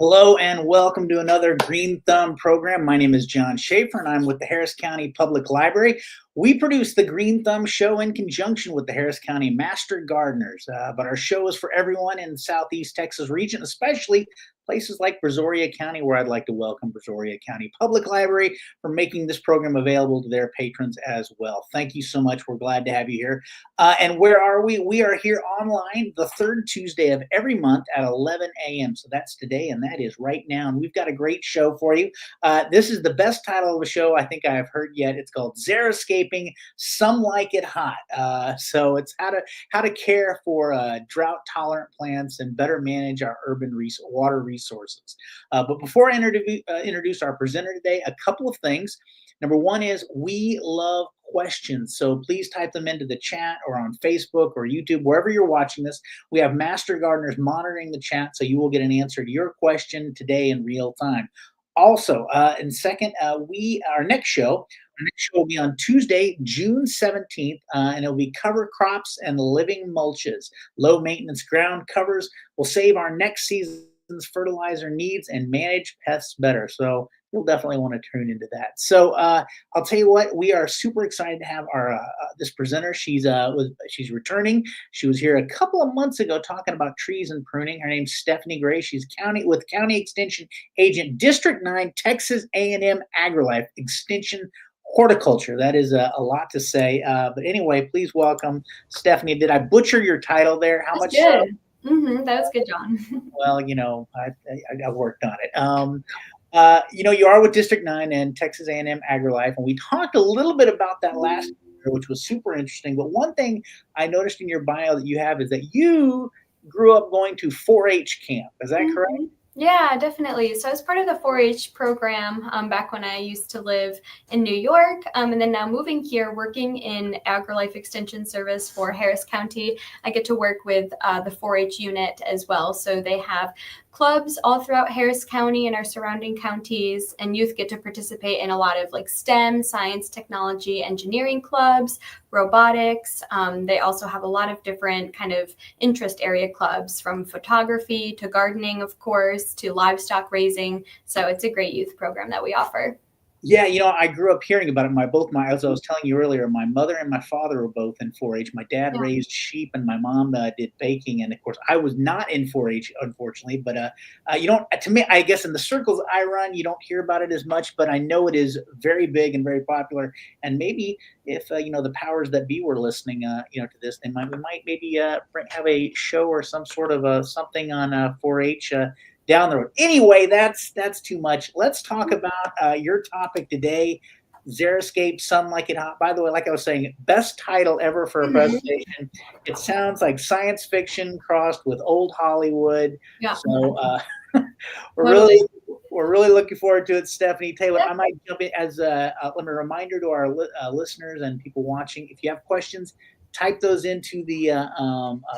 Hello and welcome to another Green Thumb program. My name is John Schaefer and I'm with the Harris County Public Library. We produce the Green Thumb Show in conjunction with the Harris County Master Gardeners, but our show is for everyone in the Southeast Texas region, especially places like Brazoria County, where I'd like to welcome Brazoria County Public Library for making this program available to their patrons as well. Thank you so much. We're glad to have you here. And where are we? We are here online the third Tuesday of every month at 11 a.m. So that's today, and that is right now. And we've got a great show for you. This is the best title of a show I think I have heard yet. It's called Xeriscaping, Some Like It Hot. So it's how to care for drought-tolerant plants and better manage our urban water resources. But before I introduce our presenter today, a couple of things. Number one is we love questions. So please type them into the chat or on Facebook or YouTube, wherever you're watching this. We have Master Gardeners monitoring the chat, so you will get an answer to your question today in real time. Also, and second, our next show will be on Tuesday, June 17th, and it'll be cover crops and living mulches. Low maintenance ground covers will save our next season's fertilizer needs and manage pests better. So you'll definitely want to tune into that. So I'll tell you what, we are super excited to have our this presenter. She's returning. She was here a couple of months ago talking about trees and pruning. Her name's Stephanie Gray. She's County Extension Agent, District 9, Texas A&M AgriLife Extension Horticulture. That is a lot to say. But anyway, please welcome Stephanie. Did I butcher your title there? How much? Good. That was good, John. Well, I worked on it. You are with District 9 and Texas A&M AgriLife, and we talked a little bit about that last year, which was super interesting. But one thing I noticed in your bio that you have is that you grew up going to 4-H camp. Is that correct? Yeah, definitely. So I was part of the 4-H program back when I used to live in New York, and then now moving here, working in AgriLife Extension Service for Harris County. I get to work with the 4-H unit as well. So they have clubs all throughout Harris County and our surrounding counties, and youth get to participate in a lot of like STEM, science, technology, engineering clubs, robotics. They also have a lot of different kind of interest area clubs, from photography to gardening, of course, to livestock raising. So it's a great youth program that we offer. Yeah, I grew up hearing about it. As I was telling you earlier, my mother and my father were both in 4-H. My dad raised sheep, and my mom did baking. And of course, I was not in 4-H, unfortunately. But to me, I guess in the circles I run, you don't hear about it as much. But I know it is very big and very popular. And maybe if the powers that be were listening, to this, we might maybe have a show or some sort of something on 4-H. Down the road. Anyway, that's too much. Let's talk about your topic today, Xeriscape, Some Like It Hot. By the way, like I was saying, best title ever for a presentation. It sounds like science fiction crossed with old Hollywood. Yeah. So we're really looking forward to it, Stephanie. Tell you what, I might jump in as a reminder to our listeners and people watching. If you have questions, type those into the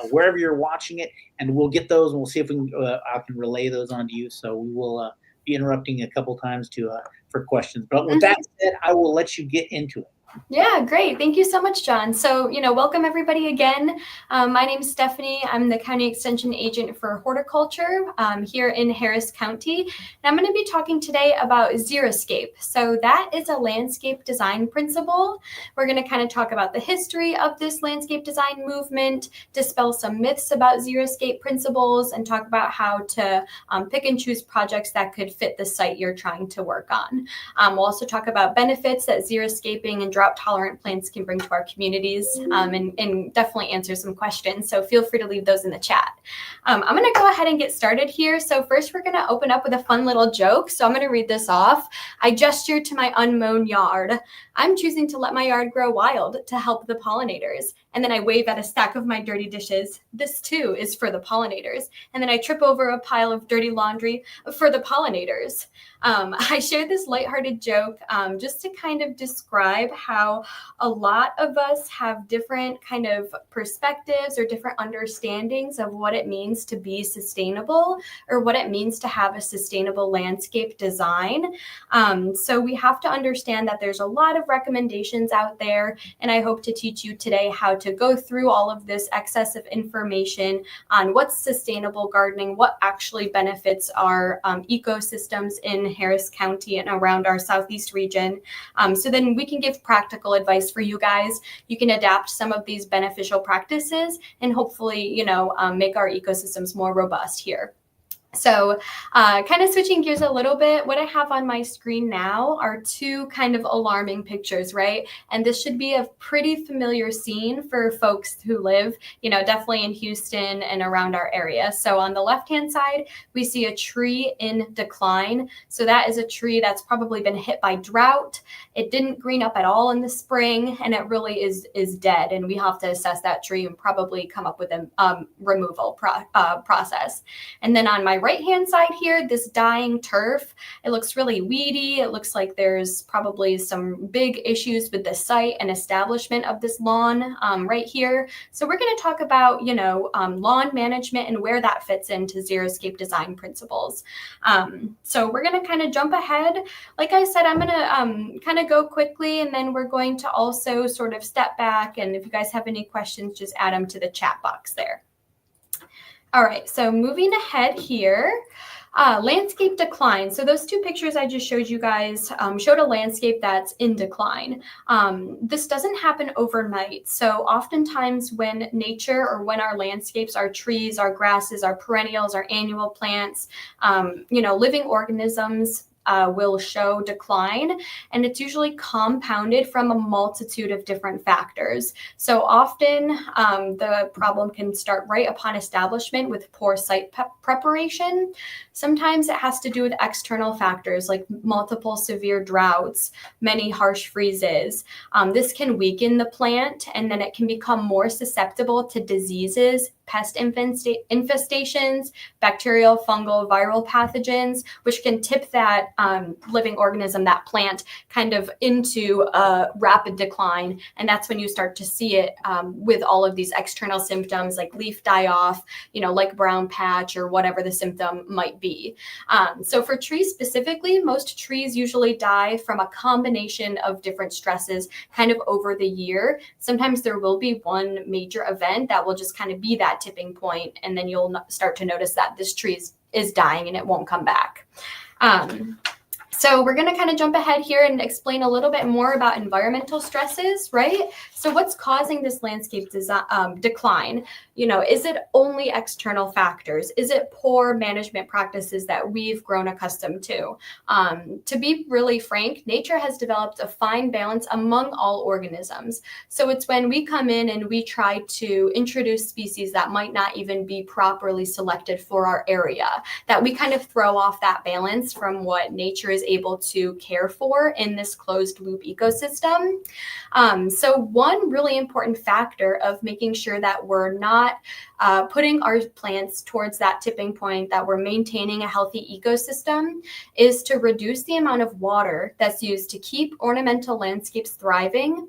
wherever you're watching it, and we'll get those, and we'll see if we can I can relay those onto you. So we will be interrupting a couple times for questions. But with that said, I will let you get into it. Yeah, great. Thank you so much, John. So, welcome everybody again. My name is Stephanie. I'm the County Extension Agent for Horticulture here in Harris County. And I'm going to be talking today about Xeriscape. So that is a landscape design principle. We're going to kind of talk about the history of this landscape design movement, dispel some myths about Xeriscape principles, and talk about how to pick and choose projects that could fit the site you're trying to work on. We'll also talk about benefits that Xeriscaping and drought-tolerant plants can bring to our communities, and definitely answer some questions. So feel free to leave those in the chat. I'm going to go ahead and get started here. So first, we're going to open up with a fun little joke. So I'm going to read this off. I gesture to my unmown yard. I'm choosing to let my yard grow wild to help the pollinators. And then I wave at a stack of my dirty dishes. This too is for the pollinators. And then I trip over a pile of dirty laundry for the pollinators. I shared this lighthearted joke just to kind of describe how how a lot of us have different kind of perspectives or different understandings of what it means to be sustainable or what it means to have a sustainable landscape design. So we have to understand that there's a lot of recommendations out there, and I hope to teach you today how to go through all of this excess of information on what's sustainable gardening, what actually benefits our ecosystems in Harris County and around our Southeast region. So then we can give practical advice for you guys. You can adapt some of these beneficial practices and hopefully, make our ecosystems more robust here. So kind of switching gears a little bit, what I have on my screen now are two kind of alarming pictures, right? And this should be a pretty familiar scene for folks who live, definitely in Houston and around our area. So on the left-hand side, we see a tree in decline. So that is a tree that's probably been hit by drought. It didn't green up at all in the spring, and it really is dead. And we have to assess that tree and probably come up with a removal process. And then on my right-hand side here, this dying turf, it looks really weedy. It looks like there's probably some big issues with the site and establishment of this lawn right here. So we're going to talk about, lawn management and where that fits into xeriscape design principles. So we're going to kind of jump ahead. Like I said, I'm going to kind of go quickly, and then we're going to also sort of step back. And if you guys have any questions, just add them to the chat box there. All right, so moving ahead here, landscape decline. So those two pictures I just showed you guys showed a landscape that's in decline. This doesn't happen overnight. So oftentimes when nature or when our landscapes, our trees, our grasses, our perennials, our annual plants, living organisms, will show decline, and it's usually compounded from a multitude of different factors. So often the problem can start right upon establishment with poor site preparation. Sometimes it has to do with external factors like multiple severe droughts, many harsh freezes. This can weaken the plant, and then it can become more susceptible to diseases, pest infestations, bacterial, fungal, viral pathogens, which can tip that living organism, that plant, kind of into a rapid decline. And that's when you start to see it with all of these external symptoms like leaf die off, like brown patch or whatever the symptom might be. So for trees specifically, most trees usually die from a combination of different stresses kind of over the year. Sometimes there will be one major event that will just kind of be that tipping point, and then you'll start to notice that this tree is dying and it won't come back. So we're going to kind of jump ahead here and explain a little bit more about environmental stresses, right? So what's causing this landscape decline? Is it only external factors? Is it poor management practices that we've grown accustomed to? To be really frank, nature has developed a fine balance among all organisms. So it's when we come in and we try to introduce species that might not even be properly selected for our area, that we kind of throw off that balance from what nature is able to care for in this closed loop ecosystem. So one really important factor of making sure that we're not putting our plants towards that tipping point, that we're maintaining a healthy ecosystem, is to reduce the amount of water that's used to keep ornamental landscapes thriving.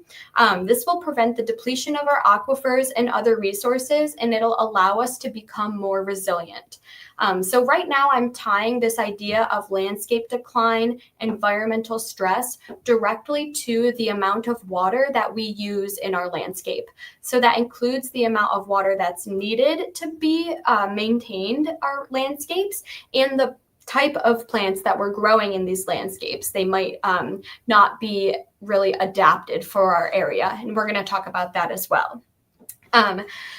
This will prevent the depletion of our aquifers and other resources, and it'll allow us to become more resilient. So right now I'm tying this idea of landscape decline, environmental stress directly to the amount of water that we use in our landscape. So that includes the amount of water that's needed to be maintained our landscapes and the type of plants that we're growing in these landscapes. They might not be really adapted for our area, and we're going to talk about that as well.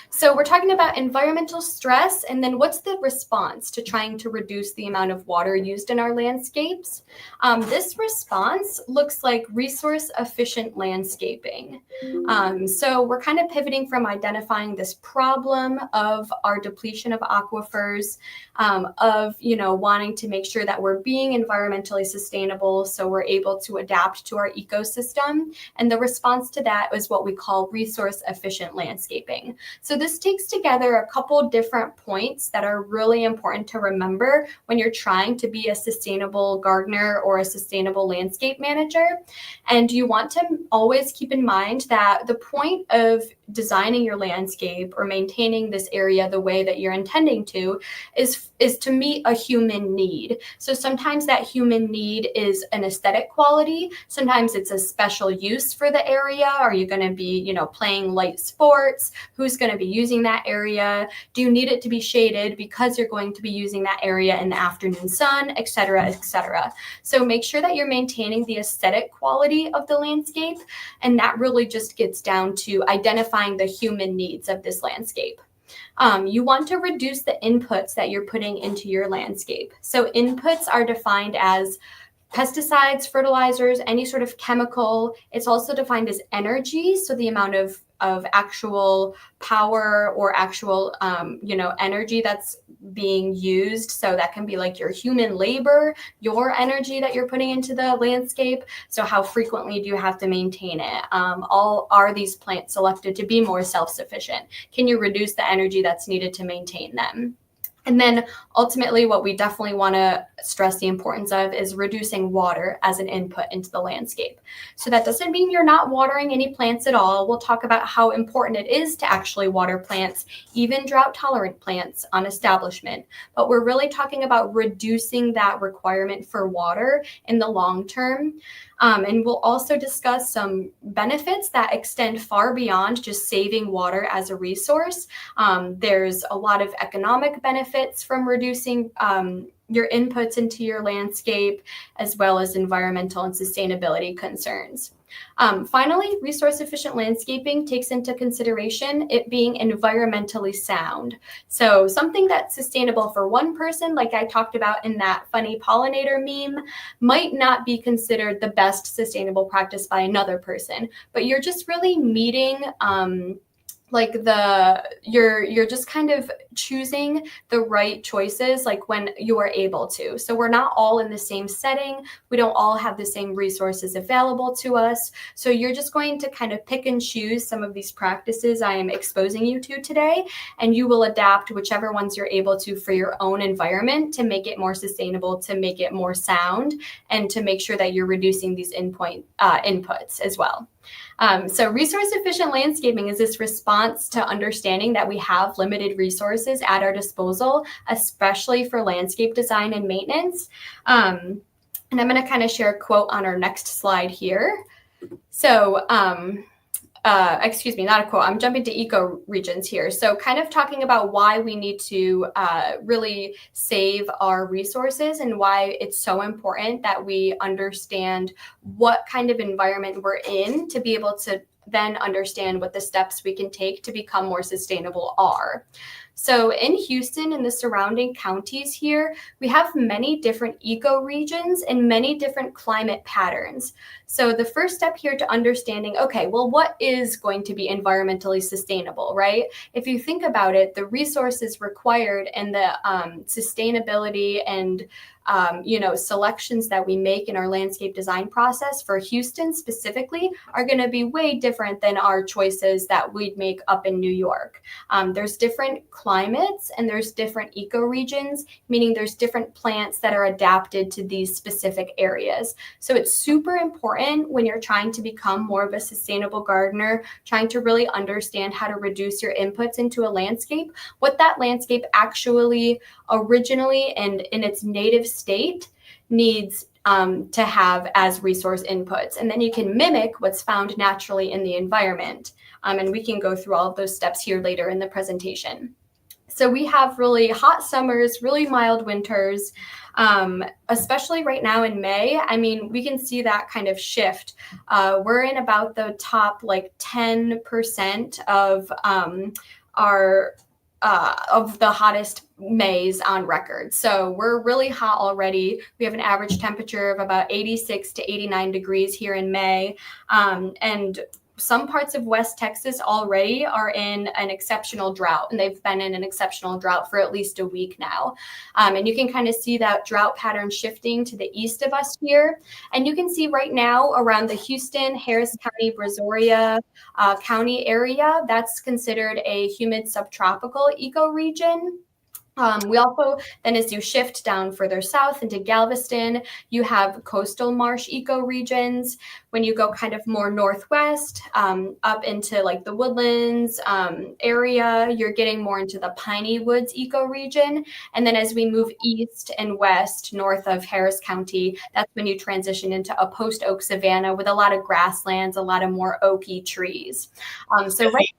So we're talking about environmental stress, and then what's the response to trying to reduce the amount of water used in our landscapes? This response looks like resource efficient landscaping. So we're kind of pivoting from identifying this problem of our depletion of aquifers, of wanting to make sure that we're being environmentally sustainable so we're able to adapt to our ecosystem. And the response to that is what we call resource efficient landscaping. landscaping. So this takes together a couple different points that are really important to remember when you're trying to be a sustainable gardener or a sustainable landscape manager. And you want to always keep in mind that the point of designing your landscape or maintaining this area the way that you're intending to is to meet a human need. So sometimes that human need is an aesthetic quality. Sometimes it's a special use for the area. Are you going to be, playing light sports? Who's going to be using that area? Do you need it to be shaded because you're going to be using that area in the afternoon sun, et cetera, et cetera. So make sure that you're maintaining the aesthetic quality of the landscape. And that really just gets down to identifying the human needs of this landscape. You want to reduce the inputs that you're putting into your landscape. So inputs are defined as pesticides, fertilizers, any sort of chemical. It's also defined as energy, so the amount of actual power or actual energy that's being used. So that can be like your human labor, your energy that you're putting into the landscape. So how frequently do you have to maintain it? Are these plants selected to be more self-sufficient? Can you reduce the energy that's needed to maintain them? And then ultimately, what we definitely want to stress the importance of is reducing water as an input into the landscape. So that doesn't mean you're not watering any plants at all. We'll talk about how important it is to actually water plants, even drought-tolerant plants on establishment. But we're really talking about reducing that requirement for water in the long term. And we'll also discuss some benefits that extend far beyond just saving water as a resource. There's a lot of economic benefits from reducing your inputs into your landscape, as well as environmental and sustainability concerns. Finally, resource-efficient landscaping takes into consideration it being environmentally sound. So something that's sustainable for one person, like I talked about in that funny pollinator meme, might not be considered the best sustainable practice by another person, but you're just really meeting you're just kind of choosing the right choices like when you are able to. So we're not all in the same setting. We don't all have the same resources available to us. So you're just going to kind of pick and choose some of these practices I am exposing you to today, and you will adapt whichever ones you're able to for your own environment to make it more sustainable, to make it more sound, and to make sure that you're reducing these inputs as well. So resource-efficient landscaping is this response to understanding that we have limited resources at our disposal, especially for landscape design and maintenance. And I'm going to kind of share a quote on our next slide here. So, excuse me, not a quote. I'm jumping to ecoregions here. So kind of talking about why we need to really save our resources and why it's so important that we understand what kind of environment we're in to be able to then understand what the steps we can take to become more sustainable are. So in Houston and the surrounding counties here, we have many different ecoregions and many different climate patterns. So the first step here to understanding, okay, well, what is going to be environmentally sustainable, right? If you think about it, the resources required and the sustainability and selections that we make in our landscape design process for Houston specifically are going to be way different than our choices that we'd make up in New York. There's different climates and there's different ecoregions, meaning there's different plants that are adapted to these specific areas. So it's super important when you're trying to become more of a sustainable gardener, trying to really understand how to reduce your inputs into a landscape, what that landscape actually originally and in its native state needs to have as resource inputs. And then you can mimic what's found naturally in the environment. And we can go through all of those steps here later in the presentation. So we have really hot summers, really mild winters, especially right now in May. I mean, we can see that kind of shift. We're in about the top 10% of of the hottest Mays on record. So we're really hot already. We have an average temperature of about 86 to 89 degrees here in May. And some parts of West Texas already are in an exceptional drought, and they've been in an exceptional drought for at least a week now. And you can kind of see that drought pattern shifting to the east of us here. And you can see right now around the Houston, Harris County, Brazoria County area, that's considered a humid subtropical ecoregion. We also, then as you shift down further south into Galveston, you have coastal marsh ecoregions. When you go kind of more northwest, up into like the Woodlands area, you're getting more into the piney woods ecoregion. And then as we move east and west, north of Harris County, that's when you transition into a post-oak savanna with a lot of grasslands, a lot of more oaky trees. So right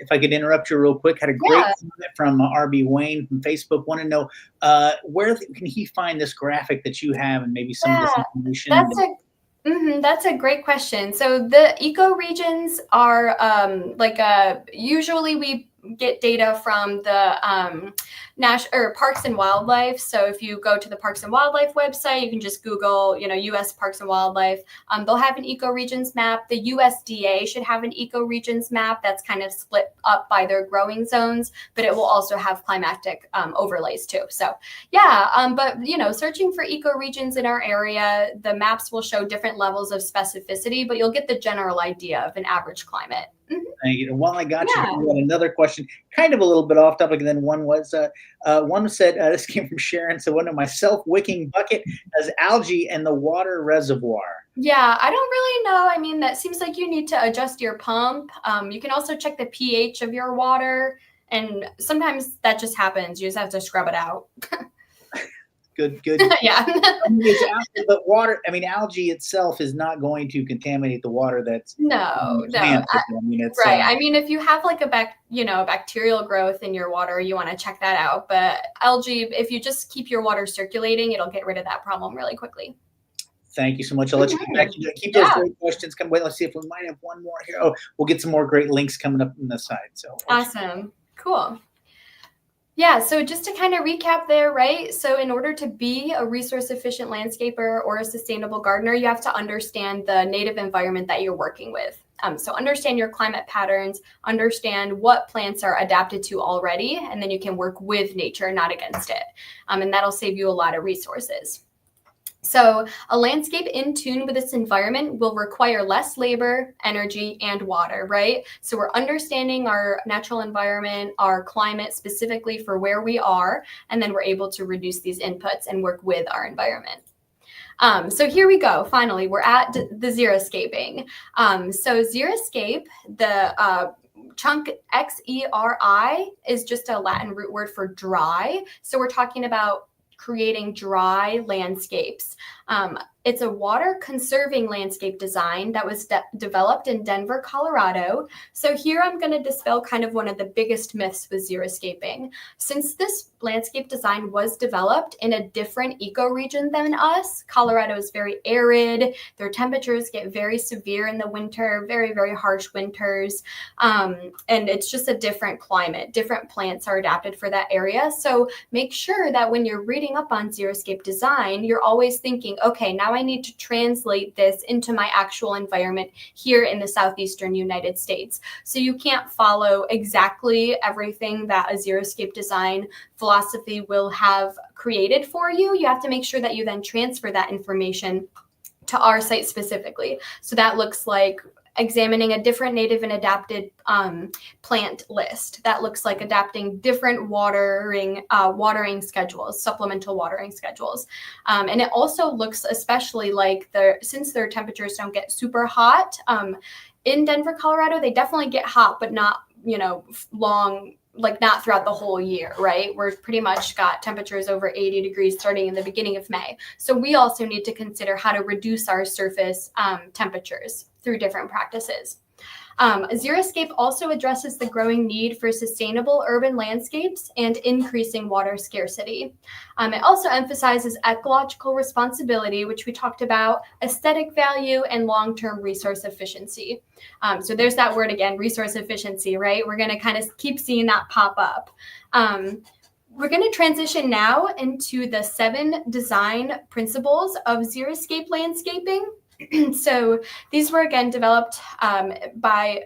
if I could interrupt you real quick, had a great comment from RB Wayne from Facebook. Want to know where can he find this graphic that you have, and maybe some of this information? That's a great question. So the ecoregions are usually we get data from the Parks and Wildlife. So if you go to the Parks and Wildlife website, you can just Google, U.S. Parks and Wildlife. They'll have an ecoregions map. The USDA should have an ecoregions map that's kind of split up by their growing zones, but it will also have climatic overlays too. So but searching for ecoregions in our area, the maps will show different levels of specificity, but you'll get the general idea of an average climate. Thank you. While I got you, I got another question, kind of a little bit off topic. And then one was, one said, this came from Sharon. So one of my self-wicking bucket has algae in the water reservoir. Yeah, I don't really know. I mean, that seems like you need to adjust your pump. You can also check the pH of your water. And sometimes that just happens. You just have to scrub it out. Good. Yeah. But water, algae itself is not going to contaminate the water that's no. It's right. If you have like a bacterial growth in your water, you want to check that out. But algae, if you just keep your water circulating, it'll get rid of that problem really quickly. Thank you so much. I'll let you get back. Keep those great questions coming. Wait, let's see if we might have one more here. Oh, we'll get some more great links coming up on the side. So awesome. Cool. Yeah, so just to kind of recap there, right? So in order to be a resource-efficient landscaper or a sustainable gardener, you have to understand the native environment that you're working with. So understand your climate patterns, understand what plants are adapted to already, and then you can work with nature, not against it. And that'll save you a lot of resources. So a landscape in tune with its environment will require less labor, energy, and water, right? So we're understanding our natural environment, our climate specifically for where we are, and then we're able to reduce these inputs and work with our environment. So here we go. Finally, we're at the xeriscaping. So xeriscape, the chunk Xeri is just a Latin root word for dry. So we're talking about creating dry landscapes. It's a water conserving landscape design that was developed in Denver, Colorado. So here I'm going to dispel kind of one of the biggest myths with xeriscaping. Since this landscape design was developed in a different ecoregion than us, Colorado is very arid. Their temperatures get very severe in the winter, very, very harsh winters. And it's just a different climate. Different plants are adapted for that area. So make sure that when you're reading up on xeriscape design, you're always thinking, okay, now I need to translate this into my actual environment here in the southeastern United States. So you can't follow exactly everything that a xeriscape design philosophy will have created for you. You have to make sure that you then transfer that information to our site specifically. So that looks like examining a different native and adapted plant list. That looks like adapting different watering schedules, supplemental watering schedules. And it also looks especially like since their temperatures don't get super hot, in Denver, Colorado, they definitely get hot, but not, long, like not throughout the whole year, right? We're pretty much got temperatures over 80 degrees starting in the beginning of May. So we also need to consider how to reduce our surface temperatures through different practices. Xeriscape also addresses the growing need for sustainable urban landscapes and increasing water scarcity. It also emphasizes ecological responsibility, which we talked about, aesthetic value, and long-term resource efficiency. So there's that word again, resource efficiency, right? We're going to kind of keep seeing that pop up. We're going to transition now into the 7 design principles of xeriscape landscaping. So these were again developed by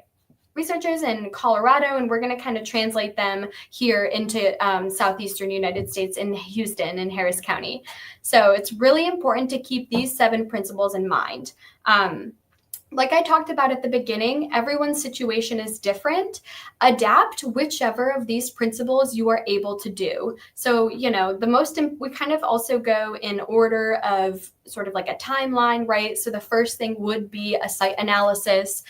researchers in Colorado, and we're going to kind of translate them here into southeastern United States in Houston and Harris County. So it's really important to keep these 7 principles in mind. Like I talked about at the beginning, everyone's situation is different. Adapt whichever of these principles you are able to do. So, we kind of also go in order of sort of like a timeline, right? So the first thing would be a site analysis,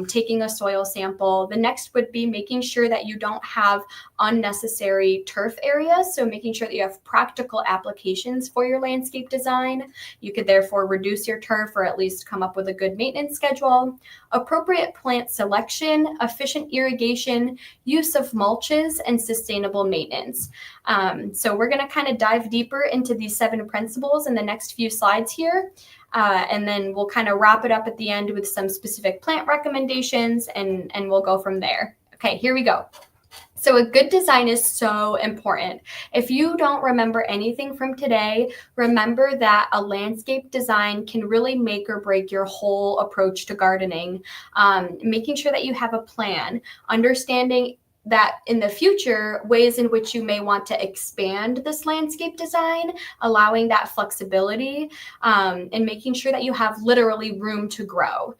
taking a soil sample. The next would be making sure that you don't have unnecessary turf areas. So making sure that you have practical applications for your landscape design. You could therefore reduce your turf or at least come up with a good maintenance schedule. Appropriate plant selection, efficient irrigation, use of mulches, and sustainable maintenance. So we're going to kind of dive deeper into these 7 principles in the next few slides here. And then we'll kind of wrap it up at the end with some specific plant recommendations, and we'll go from there. Okay, here we go. So a good design is so important. If you don't remember anything from today, remember that a landscape design can really make or break your whole approach to gardening. Making sure that you have a plan, understanding that in the future, ways in which you may want to expand this landscape design, allowing that flexibility, and making sure that you have literally room to grow.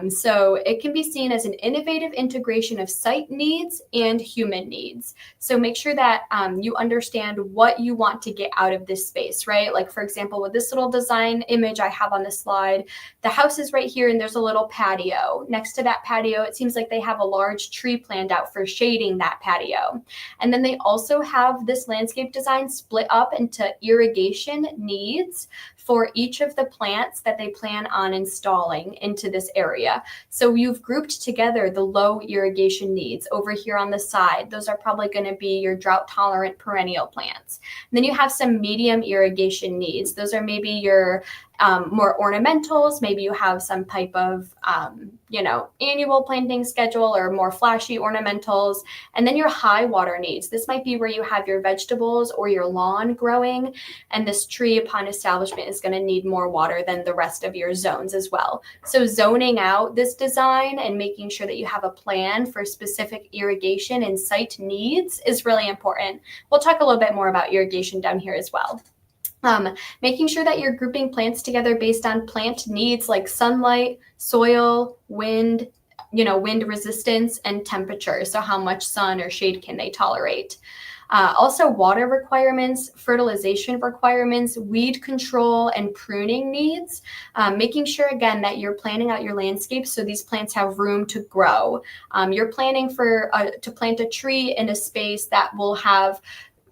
So it can be seen as an innovative integration of site needs and human needs. So make sure that you understand what you want to get out of this space, right? Like, for example, with this little design image I have on the slide, the house is right here and there's a little patio. Next to that patio, it seems like they have a large tree planned out for shading that patio. And then they also have this landscape design split up into irrigation needs for each of the plants that they plan on installing into this area. So you've grouped together the low irrigation needs over here on the side. Those are probably going to be your drought-tolerant perennial plants. And then you have some medium irrigation needs. Those are maybe your more ornamentals. Maybe you have some type of, annual planting schedule or more flashy ornamentals. And then your high water needs. This might be where you have your vegetables or your lawn growing. And this tree upon establishment is going to need more water than the rest of your zones as well. So zoning out this design and making sure that you have a plan for specific irrigation and site needs is really important. We'll talk a little bit more about irrigation down here as well. Making sure that you're grouping plants together based on plant needs like sunlight, soil, wind, wind resistance, and temperature. So how much sun or shade can they tolerate? Also water requirements, fertilization requirements, weed control, and pruning needs. Making sure, again, that you're planning out your landscape so these plants have room to grow. You're planning to plant a tree in a space that will have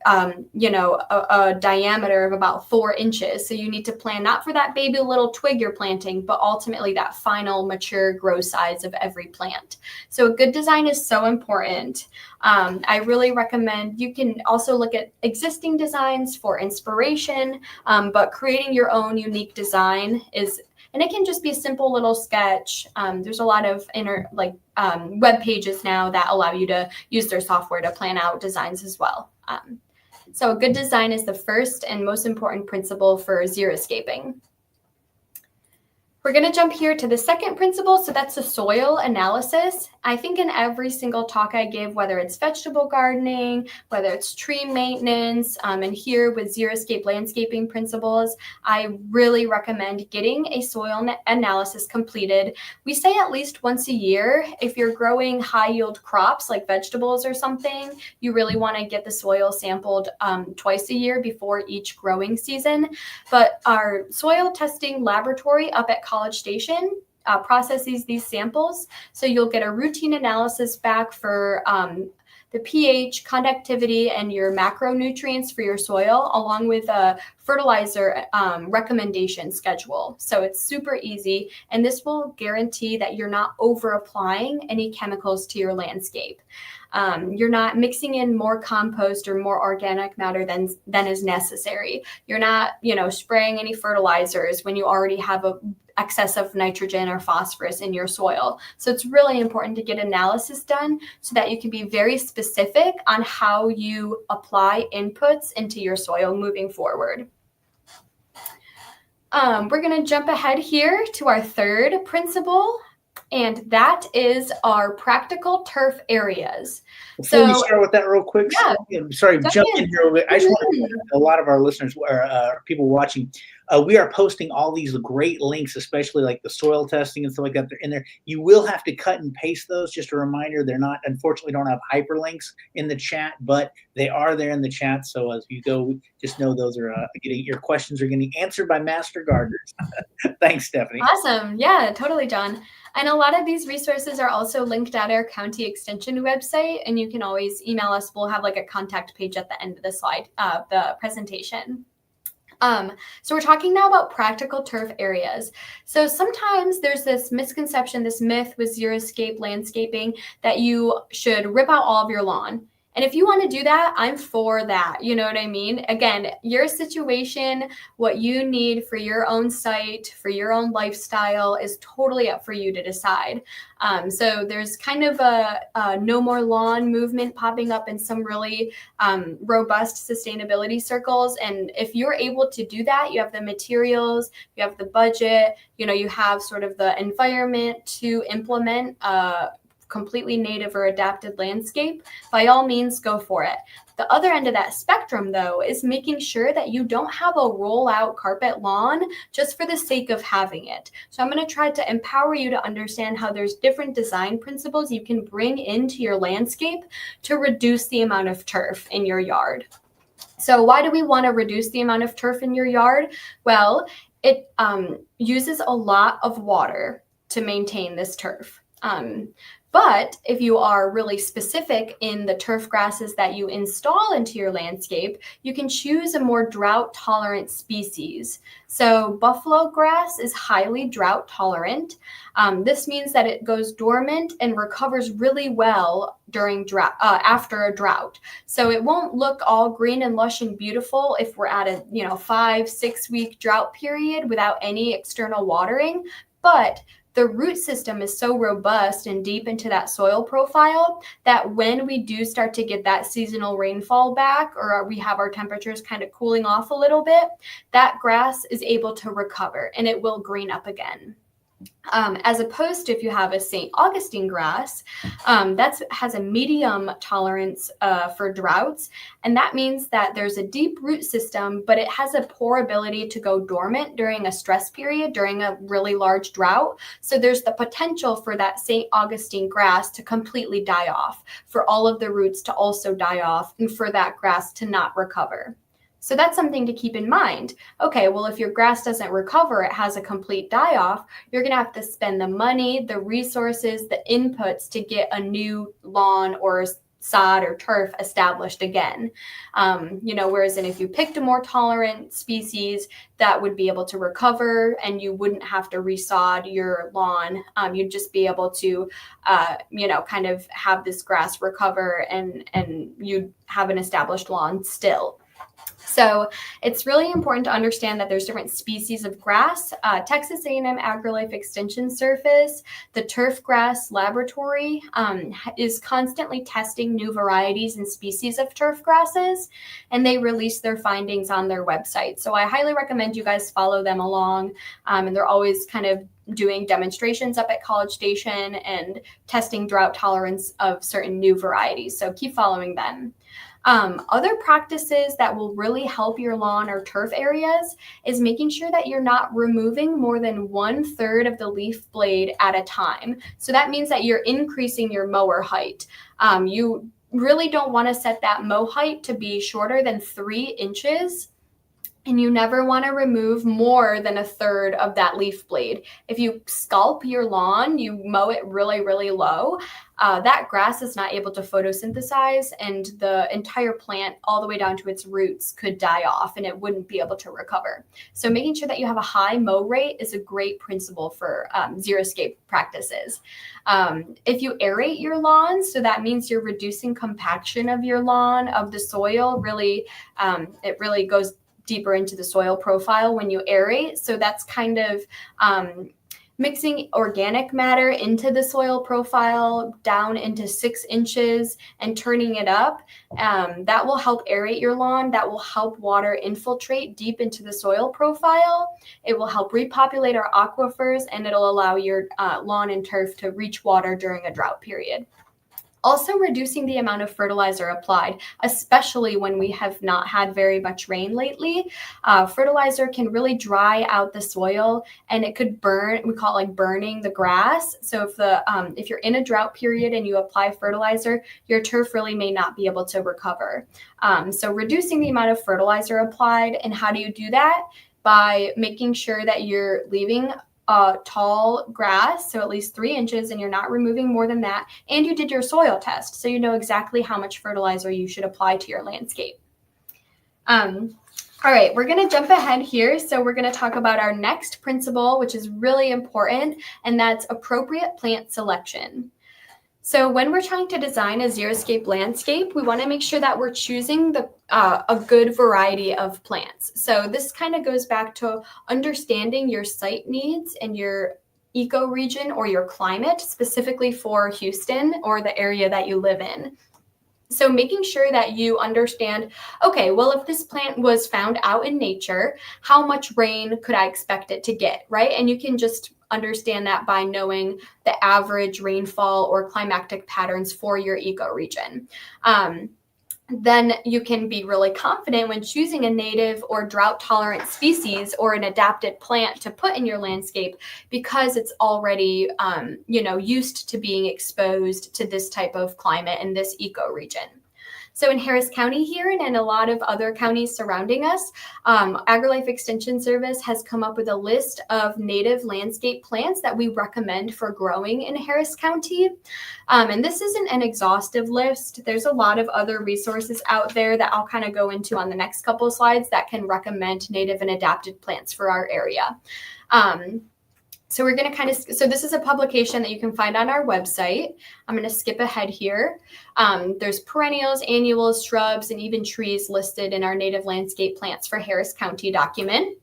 a diameter of about 4 inches. So you need to plan not for that baby little twig you're planting, but ultimately that final mature growth size of every plant. So a good design is so important. I really recommend you can also look at existing designs for inspiration, but creating your own unique design and it can just be a simple little sketch. There's a lot of web pages now that allow you to use their software to plan out designs as well. So a good design is the first and most important principle for xeriscaping. We're going to jump here to the second principle. So that's the soil analysis. I think in every single talk I give, whether it's vegetable gardening, whether it's tree maintenance, and here with Xeriscape landscaping principles, I really recommend getting a soil analysis completed. We say at least once a year. If you're growing high yield crops like vegetables or something, you really want to get the soil sampled twice a year before each growing season. But our soil testing laboratory up at College Station processes these samples. So you'll get a routine analysis back for the pH, conductivity, and your macronutrients for your soil, along with a fertilizer recommendation schedule. So it's super easy, and this will guarantee that you're not over applying any chemicals to your landscape. You're not mixing in more compost or more organic matter than is necessary. You're not, spraying any fertilizers when you already have a excess of nitrogen or phosphorus in your soil. So it's really important to get analysis done so that you can be very specific on how you apply inputs into your soil moving forward. We're going to jump ahead here to our third principle, and that is our practical turf areas. Before we start with that real quick, yeah, I'm sorry, jump in here. I just want to, a lot of our listeners or people watching, we are posting all these great links, especially like the soil testing and stuff like that. They're in there. You will have to cut and paste those. Just a reminder, they're not, unfortunately, don't have hyperlinks in the chat, but they are there in the chat. So as you go, just know those are getting, your questions are getting answered by master gardeners. Thanks, Stephanie. Awesome. Yeah, totally, John. And a lot of these resources are also linked at our county extension website, and you can always email us. We'll have like a contact page at the end of the slide, the presentation. So we're talking now about practical turf areas. So sometimes there's this misconception, this myth with xeriscape landscaping that you should rip out all of your lawn. And if you want to do that, I'm for that. You know what I mean? Again, your situation, what you need for your own site, for your own lifestyle is totally up for you to decide. So there's kind of a no more lawn movement popping up in some really robust sustainability circles. And if you're able to do that, you have the materials, you have the budget, you have sort of the environment to implement completely native or adapted landscape, by all means, go for it. The other end of that spectrum, though, is making sure that you don't have a roll-out carpet lawn just for the sake of having it. So I'm going to try to empower you to understand how there's different design principles you can bring into your landscape to reduce the amount of turf in your yard. So why do we want to reduce the amount of turf in your yard? Well, it uses a lot of water to maintain this turf. But if you are really specific in the turf grasses that you install into your landscape, you can choose a more drought-tolerant species. So buffalo grass is highly drought-tolerant. This means that it goes dormant and recovers really well during after a drought. So it won't look all green and lush and beautiful if we're at a 5-6 week drought period without any external watering, but the root system is so robust and deep into that soil profile that when we do start to get that seasonal rainfall back, or we have our temperatures kind of cooling off a little bit, that grass is able to recover and it will green up again. As opposed to if you have a St. Augustine grass, that has a medium tolerance for droughts. And that means that there's a deep root system, but it has a poor ability to go dormant during a stress period, during a really large drought. So there's the potential for that St. Augustine grass to completely die off, for all of the roots to also die off, and for that grass to not recover. So that's something to keep in mind. Okay, well, if your grass doesn't recover, it has a complete die-off, you're going to have to spend the money, the resources, the inputs to get a new lawn or sod or turf established again. Whereas if you picked a more tolerant species that would be able to recover and you wouldn't have to resod your lawn, you'd just be able to, kind of have this grass recover and you'd have an established lawn still. So it's really important to understand that there's different species of grass. Texas A&M AgriLife Extension Service, the Turf Grass Laboratory, is constantly testing new varieties and species of turf grasses, and they release their findings on their website. So I highly recommend you guys follow them along, and they're always kind of doing demonstrations up at College Station and testing drought tolerance of certain new varieties. So keep following them. Other practices that will really help your lawn or turf areas is making sure that you're not removing more than 1/3 of the leaf blade at a time. So that means that you're increasing your mower height. You really don't want to set that mow height to be shorter than 3 inches. And you never want to remove more than 1/3 of that leaf blade. If you sculpt your lawn, you mow it really, really low, that grass is not able to photosynthesize, and the entire plant, all the way down to its roots, could die off and it wouldn't be able to recover. So making sure that you have a high mow rate is a great principle for xeriscape practices. If you aerate your lawn, so that means you're reducing compaction of your lawn, of the soil, really, it really goes deeper into the soil profile when you aerate. So that's kind of mixing organic matter into the soil profile down into 6 inches and turning it up. That will help aerate your lawn. That will help water infiltrate deep into the soil profile. It will help repopulate our aquifers, and it'll allow your lawn and turf to reach water during a drought period. Also, reducing the amount of fertilizer applied, especially when we have not had very much rain lately. Fertilizer can really dry out the soil, and it could burn. We call it like burning the grass. So if you're in a drought period and you apply fertilizer, your turf really may not be able to recover. So reducing the amount of fertilizer applied. And how do you do that? By making sure that you're leaving tall grass, so at least 3 inches, and you're not removing more than that, and you did your soil test, so you know exactly how much fertilizer you should apply to your landscape. All right, we're going to jump ahead here. So we're going to talk about our next principle, which is really important, and that's appropriate plant selection. So when we're trying to design a xeriscape landscape, we want to make sure that we're choosing a good variety of plants. So this kind of goes back to understanding your site needs and your ecoregion or your climate, specifically for Houston or the area that you live in. So making sure that you understand, okay, well, if this plant was found out in nature, how much rain could I expect it to get, right? And you can just understand that by knowing the average rainfall or climatic patterns for your ecoregion. Then you can be really confident when choosing a native or drought-tolerant species or an adapted plant to put in your landscape, because it's already, used to being exposed to this type of climate and this ecoregion. So in Harris County here and in a lot of other counties surrounding us, AgriLife Extension Service has come up with a list of native landscape plants that we recommend for growing in Harris County. And this isn't an exhaustive list. There's a lot of other resources out there that I'll kind of go into on the next couple of slides that can recommend native and adapted plants for our area. So we're going to so this is a publication that you can find on our website. I'm going to skip ahead here. There's perennials, annuals, shrubs, and even trees listed in our native landscape plants for Harris County document.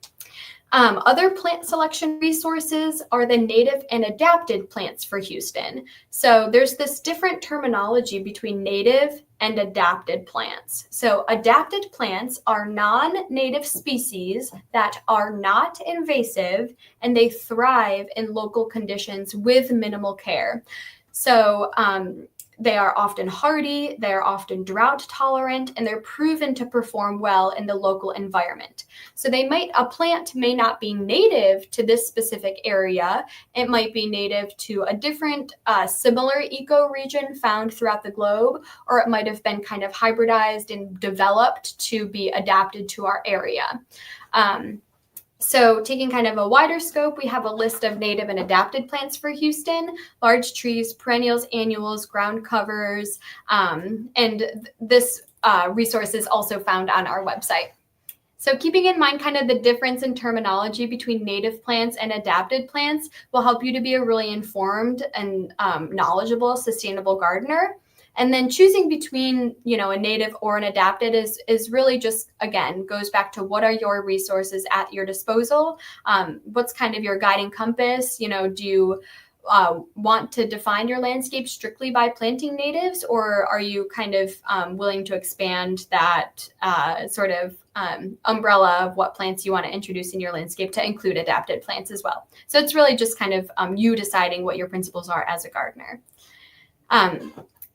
Other plant selection resources are the native and adapted plants for Houston. So there's this different terminology between native and adapted plants. So adapted plants are non-native species that are not invasive, and they thrive in local conditions with minimal care. So they are often hardy, they're often drought tolerant, and they're proven to perform well in the local environment. So a plant may not be native to this specific area. It might be native to a different similar ecoregion found throughout the globe, or it might have been kind of hybridized and developed to be adapted to our area. So taking kind of a wider scope, we have a list of native and adapted plants for Houston: large trees, perennials, annuals, ground covers, and this resource is also found on our website. So keeping in mind kind of the difference in terminology between native plants and adapted plants will help you to be a really informed and knowledgeable, sustainable gardener. And then choosing between, a native or an adapted is really just, again, goes back to what are your resources at your disposal? What's kind of your guiding compass? Do you want to define your landscape strictly by planting natives, or are you kind of willing to expand that umbrella of what plants you want to introduce in your landscape to include adapted plants as well? So it's really just kind of you deciding what your principles are as a gardener.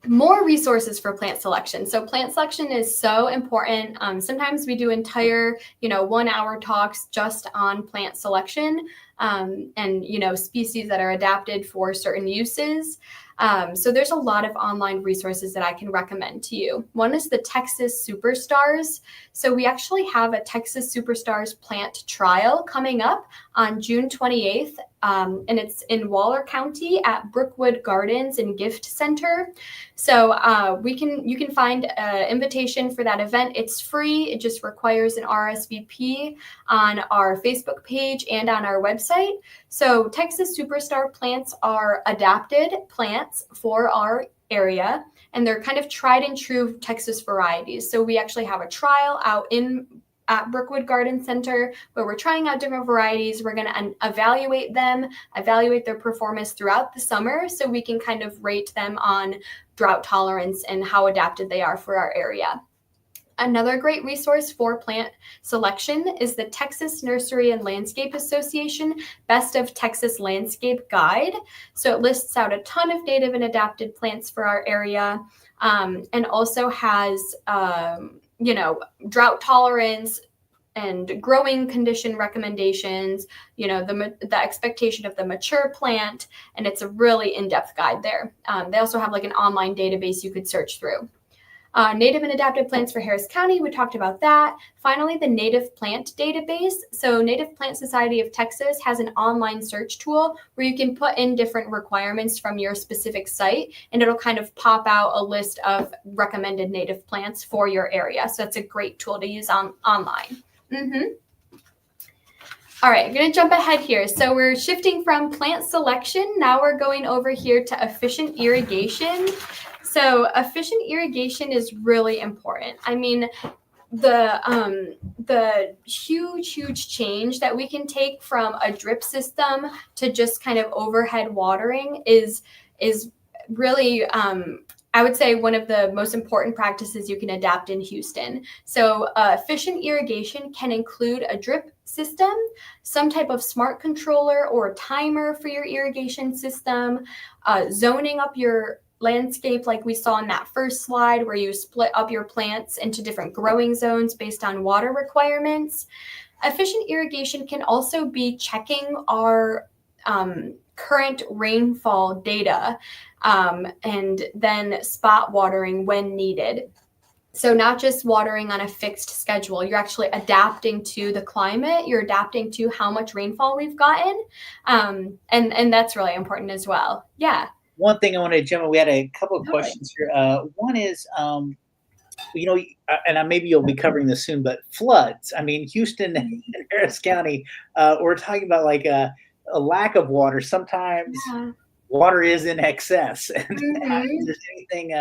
More resources for plant selection. So plant selection is so important. Sometimes we do entire, 1-hour talks just on plant selection and, species that are adapted for certain uses. So there's a lot of online resources that I can recommend to you. One is the Texas Superstars. So we actually have a Texas Superstars plant trial coming up on June 28th. And it's in Waller County at Brookwood Gardens and Gift Center. So you can find an invitation for that event. It's free. It just requires an RSVP on our Facebook page and on our website. So Texas Superstar plants are adapted plants for our area, and they're kind of tried and true Texas varieties. So we actually have a trial out in at Brookwood Garden Center, where we're trying out different varieties. We're going to evaluate them, evaluate their performance throughout the summer, so we can kind of rate them on drought tolerance and how adapted they are for our area. Another great resource for plant selection is the Texas Nursery and Landscape Association Best of Texas Landscape Guide. So it lists out a ton of native and adapted plants for our area, and also has drought tolerance and growing condition recommendations, the expectation of the mature plant, and it's a really in-depth guide there. They also have like an online database you could search through. Native and adapted plants for Harris County, we talked about that. Finally, the native plant database. So Native Plant Society of Texas has an online search tool where you can put in different requirements from your specific site, and it'll kind of pop out a list of recommended native plants for your area. So that's a great tool to use online. All right, I'm going to jump ahead here. So we're shifting from plant selection. Now we're going over here to efficient irrigation. So efficient irrigation is really important. I mean, the huge change that we can take from a drip system to just kind of overhead watering is really, I would say, one of the most important practices you can adapt in Houston. So efficient irrigation can include a drip system, some type of smart controller or a timer for your irrigation system, zoning up your landscape like we saw in that first slide, where you split up your plants into different growing zones based on water requirements. Efficient irrigation can also be checking our current rainfall data, and then spot watering when needed. So not just watering on a fixed schedule, you're actually adapting to the climate, you're adapting to how much rainfall we've gotten, and that's really important as well. Yeah. One thing I wanted to jump in, we had a couple of questions here. One is, and maybe you'll be covering this soon, but floods. I mean, Houston and Harris County, we're talking about like a lack of water. Sometimes water is in excess. And is there anything,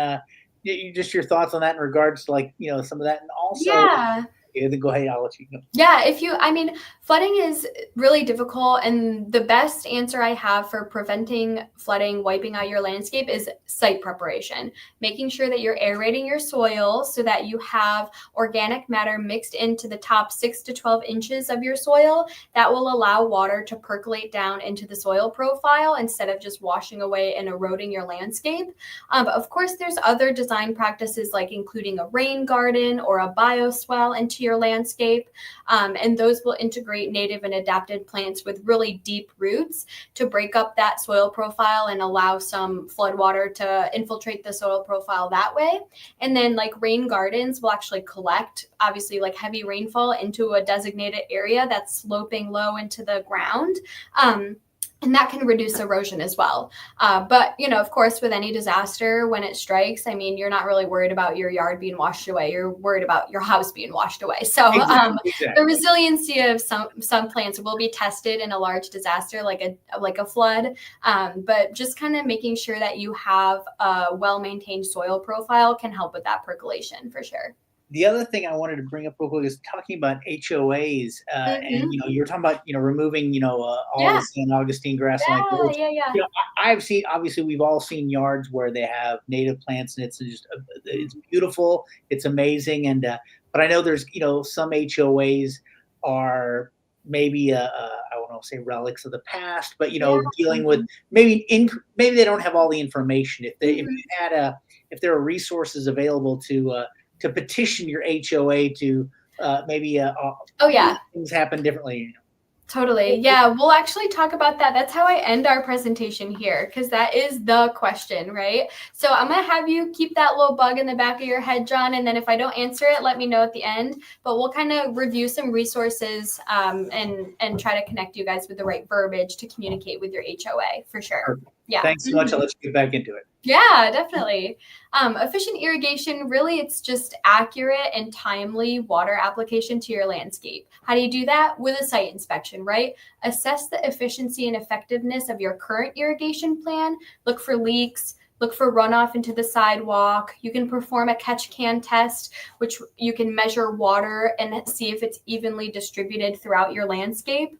just your thoughts on that in regards to some of that? And also, then go ahead, I'll let you go. Yeah, flooding is really difficult, and the best answer I have for preventing flooding, wiping out your landscape, is site preparation. Making sure that you're aerating your soil so that you have organic matter mixed into the top 6 to 12 inches of your soil. That will allow water to percolate down into the soil profile instead of just washing away and eroding your landscape. But of course, there's other design practices like including a rain garden or a bioswale into your landscape, and those will integrate native and adapted plants with really deep roots to break up that soil profile and allow some flood water to infiltrate the soil profile that way. And then like rain gardens will actually collect obviously like heavy rainfall into a designated area that's sloping low into the ground. And that can reduce erosion as well. But, of course, with any disaster, when it strikes, you're not really worried about your yard being washed away. You're worried about your house being washed away. So exactly. The resiliency of some plants will be tested in a large disaster like a flood. But just kind of making sure that you have a well-maintained soil profile can help with that percolation for sure. The other thing I wanted to bring up real quick is talking about HOAs, and you're talking about removing all the San Augustine grass. I've seen, obviously we've all seen yards where they have native plants, and it's beautiful, it's amazing, and but I know there's some HOAs are maybe I don't want to say relics of the past, but dealing with maybe they don't have all the information. If there are resources available to petition your HOA to things happen differently. Totally. Yeah, we'll actually talk about that. That's how I end our presentation here, because that is the question, right? So I'm going to have you keep that little bug in the back of your head, John, and then if I don't answer it, let me know at the end. But we'll kind of review some resources and try to connect you guys with the right verbiage to communicate with your HOA for sure. Perfect. Yeah. Thanks so much. I'll let you get back into it. Yeah, definitely. Efficient irrigation, really, it's just accurate and timely water application to your landscape. How do you do that? With a site inspection, right? Assess the efficiency and effectiveness of your current irrigation plan. Look for leaks, look for runoff into the sidewalk. You can perform a catch can test, which you can measure water and see if it's evenly distributed throughout your landscape.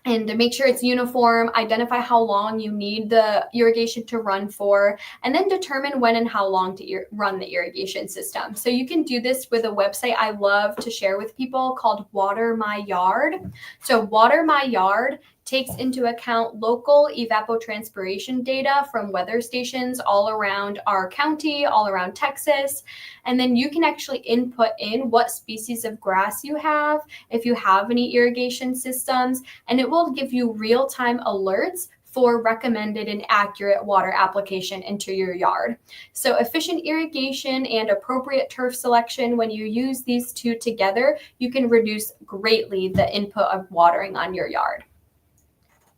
And to make sure it's uniform, identify how long you need the irrigation to run for, and then determine when and how long to run the irrigation system. So you can do this with a website I love to share with people called Water My Yard. So Water My Yard takes into account local evapotranspiration data from weather stations all around our county, all around Texas. And then you can actually input in what species of grass you have, if you have any irrigation systems, and it will give you real-time alerts for recommended and accurate water application into your yard. So efficient irrigation and appropriate turf selection, when you use these two together, you can reduce greatly the input of watering on your yard.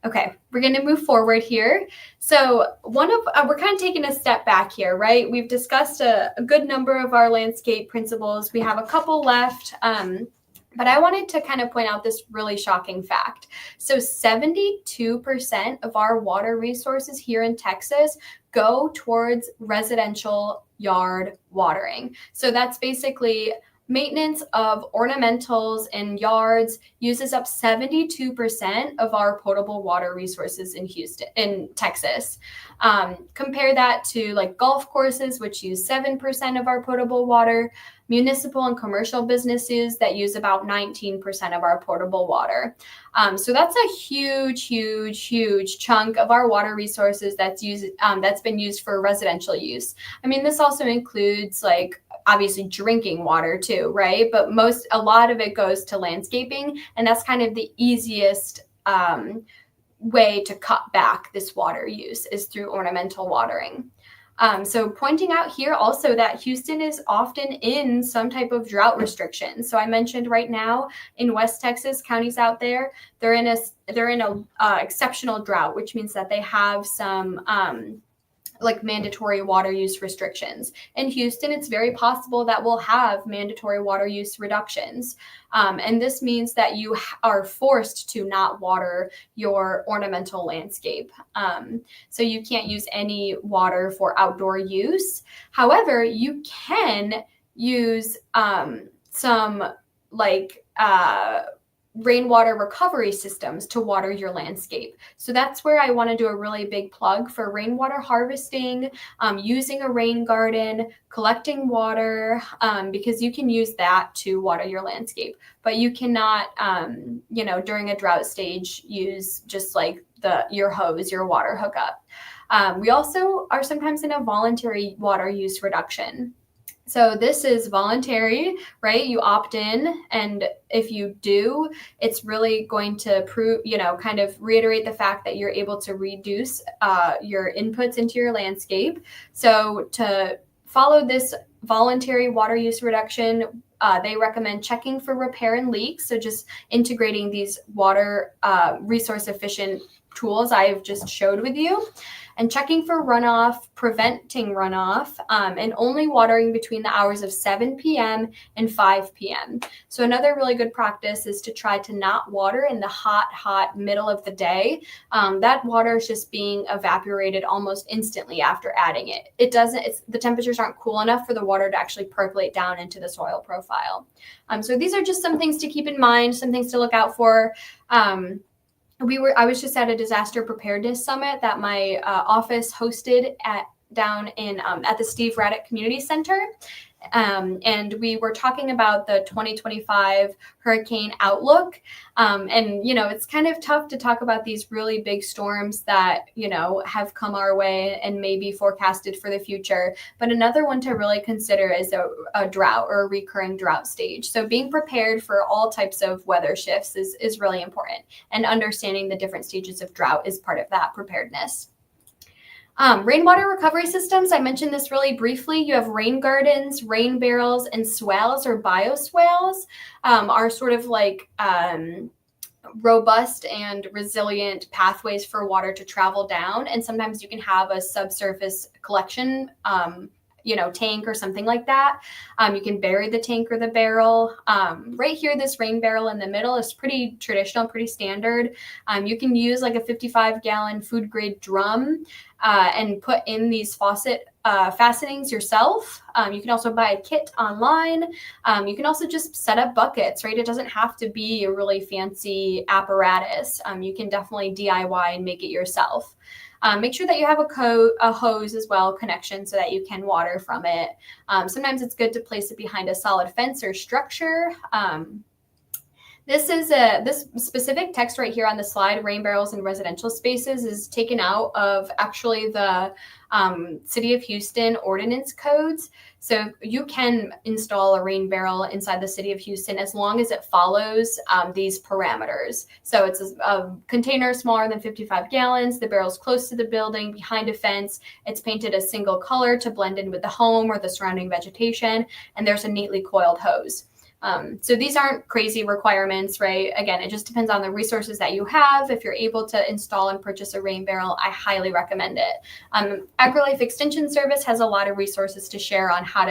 Okay, we're going to move forward here. So we're kind of taking a step back here, right? We've discussed a good number of our landscape principles. We have a couple left, but I wanted to kind of point out this really shocking fact. So 72% of our water resources here in Texas go towards residential yard watering. So that's basically maintenance of ornamentals in yards uses up 72% of our potable water resources in Texas. Compare that to like golf courses, which use 7% of our potable water, municipal and commercial businesses that use about 19% of our potable water. So that's a huge chunk of our water resources that's been used for residential use. I mean, this also includes like obviously drinking water too, right? But a lot of it goes to landscaping, and that's kind of the easiest way to cut back this water use is through ornamental watering. So pointing out here also that Houston is often in some type of drought restriction. So I mentioned right now in West Texas, counties out there, they're in a exceptional drought, which means that they have some like mandatory water use restrictions. In Houston, it's very possible that we'll have mandatory water use reductions. And this means that you are forced to not water your ornamental landscape. So you can't use any water for outdoor use. However, you can use some like rainwater recovery systems to water your landscape. So that's where I want to do a really big plug for rainwater harvesting, using a rain garden, collecting water, because you can use that to water your landscape. But you cannot, during a drought stage, use just like your hose, your water hookup. We also are sometimes in a voluntary water use reduction. So this is voluntary, right? You opt in, and if you do, it's really going to prove, kind of reiterate the fact that you're able to reduce your inputs into your landscape. So to follow this voluntary water use reduction, they recommend checking for repair and leaks. So just integrating these water resource efficient tools I've just showed with you. And checking for runoff, preventing runoff, and only watering between the hours of 7 p.m. and 5 p.m. So another really good practice is to try to not water in the hot middle of the day. That water is just being evaporated almost instantly after adding it. The temperatures aren't cool enough for the water to actually percolate down into the soil profile. So these are just some things to keep in mind, some things to look out for. I was just at a disaster preparedness summit that my office hosted at the Steve Raddick Community Center. And we were talking about the 2025 hurricane outlook. It's kind of tough to talk about these really big storms that, have come our way and may be forecasted for the future. But another one to really consider is a drought or a recurring drought stage. So being prepared for all types of weather shifts is really important. And understanding the different stages of drought is part of that preparedness. Rainwater recovery systems, I mentioned this really briefly. You have rain gardens, rain barrels, and swales or bioswales are sort of like robust and resilient pathways for water to travel down. And sometimes you can have a subsurface collection tank or something like that. You can bury the tank or the barrel. Right here, this rain barrel in the middle is pretty traditional, pretty standard. You can use like a 55-gallon food grade drum and put in these faucet fastenings yourself. You can also buy a kit online. You can also just set up buckets, right? It doesn't have to be a really fancy apparatus. You can definitely DIY and make it yourself. Make sure that you have a hose as well, connection, so that you can water from it. Sometimes it's good to place it behind a solid fence or structure. This specific text right here on the slide, rain barrels in residential spaces, is taken out of actually the City of Houston ordinance codes. So you can install a rain barrel inside the City of Houston as long as it follows these parameters. So it's a container smaller than 55 gallons, the barrel's close to the building, behind a fence, it's painted a single color to blend in with the home or the surrounding vegetation, and there's a neatly coiled hose. So these aren't crazy requirements, right? Again, it just depends on the resources that you have. If you're able to install and purchase a rain barrel, I highly recommend it. AgriLife Extension Service has a lot of resources to share on how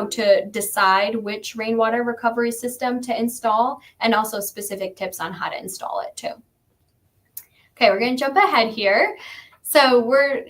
to decide which rainwater recovery system to install, and also specific tips on how to install it too. Okay, we're going to jump ahead here. So we're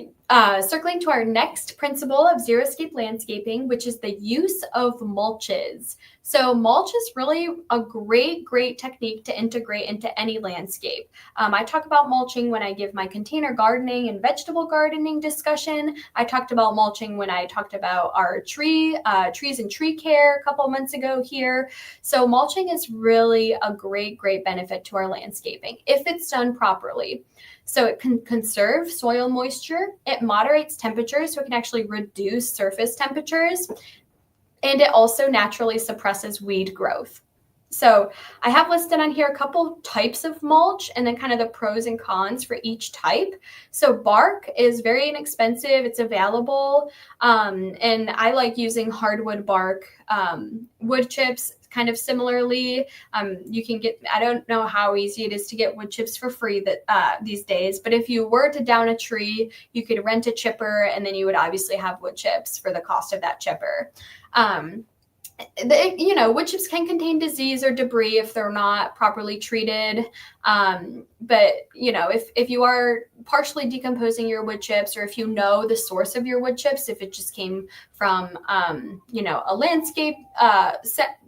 circling to our next principle of xeriscape landscaping, which is the use of mulches. So mulch is really a great technique to integrate into any landscape. I talk about mulching when I give my container gardening and vegetable gardening discussion. I talked about mulching when I talked about our trees and tree care a couple months ago here. So mulching is really a great benefit to our landscaping if it's done properly. So it can conserve soil moisture, it moderates temperatures, so it can actually reduce surface temperatures, and it also naturally suppresses weed growth. So I have listed on here a couple types of mulch and then kind of the pros and cons for each type. So bark is very inexpensive, it's available, and I like using hardwood bark. Wood chips, kind of similarly, you can get, I don't know how easy it is to get wood chips for free these days, but if you were to down a tree, you could rent a chipper and then you would obviously have wood chips for the cost of that chipper. Wood chips can contain disease or debris if they're not properly treated. But if you are partially decomposing your wood chips, or if you know the source of your wood chips, if it just came from, a landscape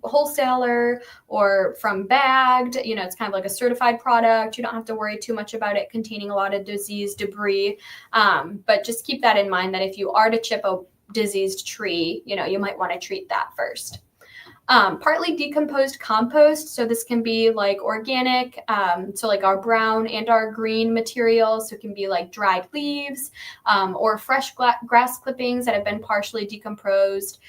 wholesaler or from bagged, it's kind of like a certified product. You don't have to worry too much about it containing a lot of disease, debris. But just keep that in mind that if you are to chip a diseased tree, you might want to treat that first. Partly decomposed compost. So this can be like organic, so like our brown and our green materials. So it can be like dried leaves or fresh grass clippings that have been partially decomposed.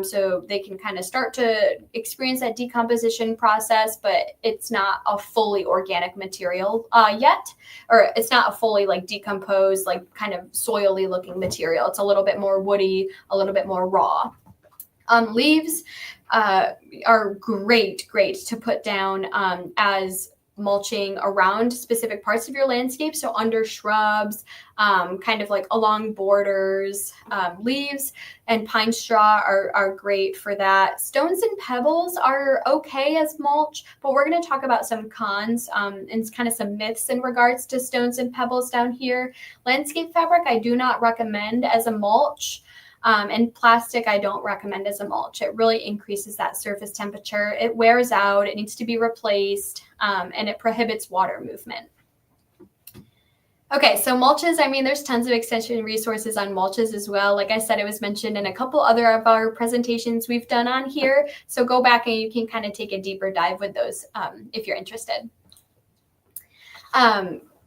So they can kind of start to experience that decomposition process, but it's not a fully organic material yet, or it's not a fully like decomposed, like kind of soily looking material. It's a little bit more woody, a little bit more raw. Leaves are great to put down as mulching around specific parts of your landscape. So under shrubs, kind of like along borders. Leaves and pine straw are great for that. Stones and pebbles are okay as mulch, but we're going to talk about some cons and kind of some myths in regards to stones and pebbles down here. Landscape fabric I do not recommend as a mulch. And plastic, I don't recommend as a mulch. It really increases that surface temperature. It wears out, it needs to be replaced, and it prohibits water movement. Okay, so mulches, there's tons of extension resources on mulches as well. Like I said, it was mentioned in a couple other of our presentations we've done on here. So go back and you can kind of take a deeper dive with those if you're interested.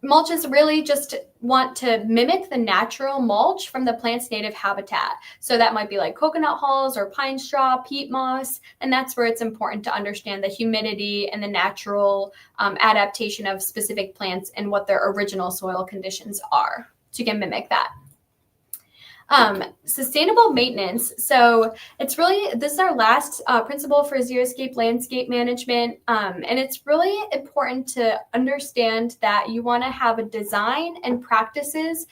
Mulches really just want to mimic the natural mulch from the plant's native habitat. So that might be like coconut hulls or pine straw, peat moss, and that's where it's important to understand the humidity and the natural adaptation of specific plants and what their original soil conditions are. So you can mimic that. Sustainable maintenance. So this is our last principle for xeriscape landscape management. And it's really important to understand that you want to have a design and practices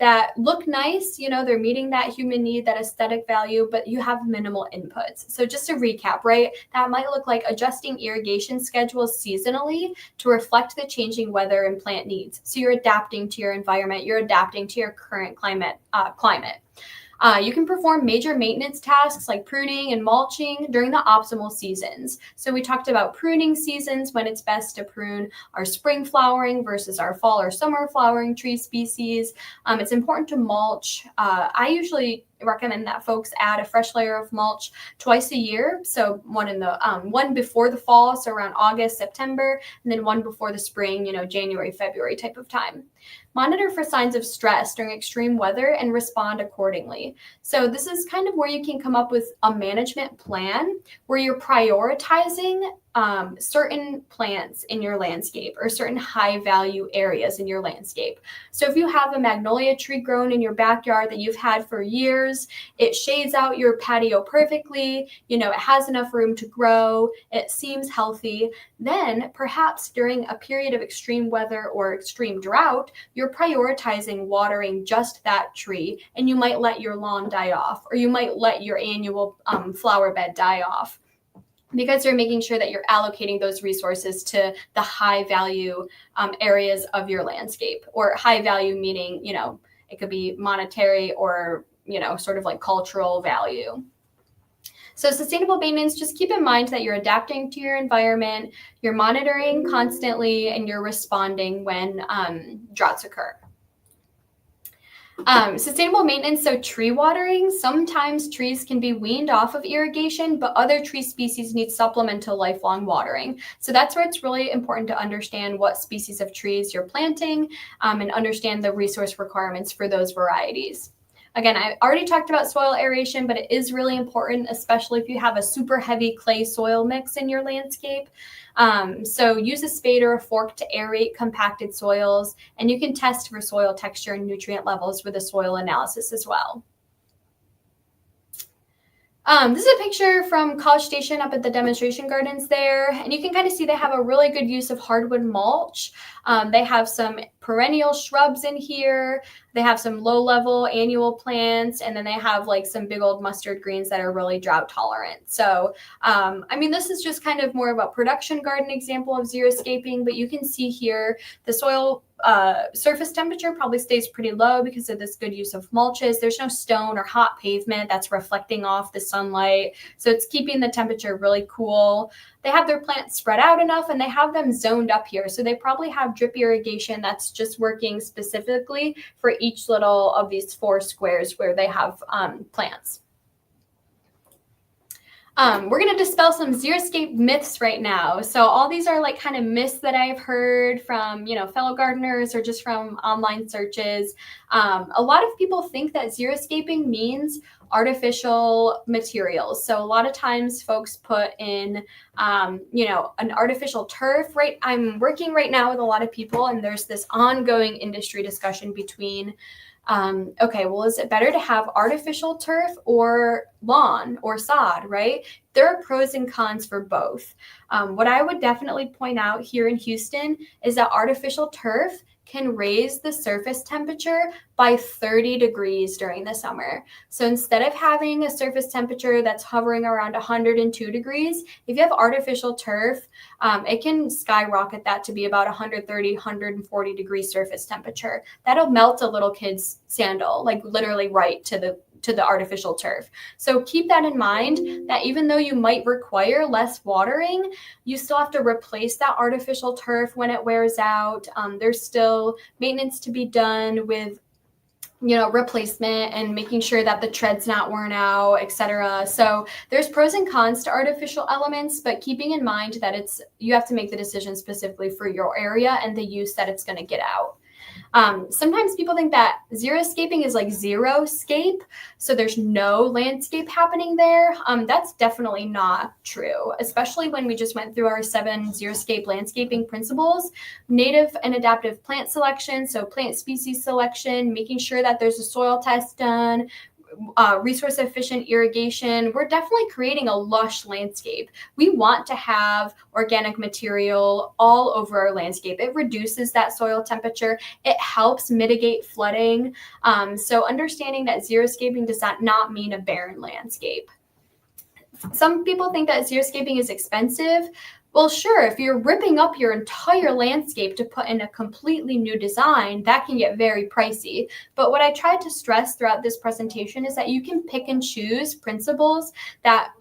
that look nice, they're meeting that human need, that aesthetic value, but you have minimal inputs. So just to recap, right, that might look like adjusting irrigation schedules seasonally to reflect the changing weather and plant needs. So you're adapting to your environment, you're adapting to your current climate. You can perform major maintenance tasks like pruning and mulching during the optimal seasons. So we talked about pruning seasons, when it's best to prune our spring flowering versus our fall or summer flowering tree species. It's important to mulch. I usually recommend that folks add a fresh layer of mulch twice a year. So one before the fall, so around August, September, and then one before the spring, January, February type of time. Monitor for signs of stress during extreme weather and respond accordingly. So this is kind of where you can come up with a management plan where you're prioritizing certain plants in your landscape or certain high value areas in your landscape. So if you have a magnolia tree grown in your backyard that you've had for years, it shades out your patio perfectly, it has enough room to grow, it seems healthy, then perhaps during a period of extreme weather or extreme drought, you're prioritizing watering just that tree, and you might let your lawn die off, or you might let your annual flower bed die off, because you're making sure that you're allocating those resources to the high value areas of your landscape. Or high value meaning, it could be monetary or, sort of like cultural value. So sustainable maintenance, just keep in mind that you're adapting to your environment, you're monitoring constantly, and you're responding when droughts occur. Sustainable maintenance, so tree watering. Sometimes trees can be weaned off of irrigation, but other tree species need supplemental lifelong watering. So that's where it's really important to understand what species of trees you're planting and understand the resource requirements for those varieties. Again, I already talked about soil aeration, but it is really important, especially if you have a super heavy clay soil mix in your landscape. So use a spade or a fork to aerate compacted soils, and you can test for soil texture and nutrient levels with a soil analysis as well. This is a picture from College Station up at the demonstration gardens there, and you can kind of see they have a really good use of hardwood mulch. They have some perennial shrubs in here. They have some low-level annual plants, and then they have like some big old mustard greens that are really drought tolerant. So, this is just kind of more of a production garden example of xeriscaping, but you can see here the soil surface temperature probably stays pretty low because of this good use of mulches. There's no stone or hot pavement that's reflecting off the sunlight, so it's keeping the temperature really cool. They have their plants spread out enough, and they have them zoned up here. So they probably have drip irrigation that's just working specifically for each little of these 4 squares where they have plants. We're going to dispel some xeriscape myths right now. So all these are like kind of myths that I've heard from, fellow gardeners or just from online searches. A lot of people think that xeriscaping means artificial materials. So a lot of times folks put in, an artificial turf, right? I'm working right now with a lot of people, and there's this ongoing industry discussion between is it better to have artificial turf or lawn or sod, right? There are pros and cons for both. What I would definitely point out here in Houston is that artificial turf can raise the surface temperature by 30 degrees during the summer. So instead of having a surface temperature that's hovering around 102 degrees, if you have artificial turf, it can skyrocket that to be about 130, 140 degree surface temperature. That'll melt a little kid's sandal, like literally right to the artificial turf. So keep that in mind, that even though you might require less watering, you still have to replace that artificial turf when it wears out. There's still maintenance to be done with replacement and making sure that the tread's not worn out, etc. So there's pros and cons to artificial elements, but keeping in mind that you have to make the decision specifically for your area and the use that it's going to get out. Sometimes people think that xeriscaping is like zero-scape, so there's no landscape happening there. That's definitely not true, especially when we just went through our 7 xeriscape landscaping principles: native and adaptive plant selection, so plant species selection, making sure that there's a soil test done, resource efficient irrigation, we're definitely creating a lush landscape. We want to have organic material all over our landscape. It reduces that soil temperature. It helps mitigate flooding. So understanding that xeriscaping does not mean a barren landscape. Some people think that xeriscaping is expensive. Well, sure, if you're ripping up your entire landscape to put in a completely new design, that can get very pricey. But what I tried to stress throughout this presentation is that you can pick and choose principles that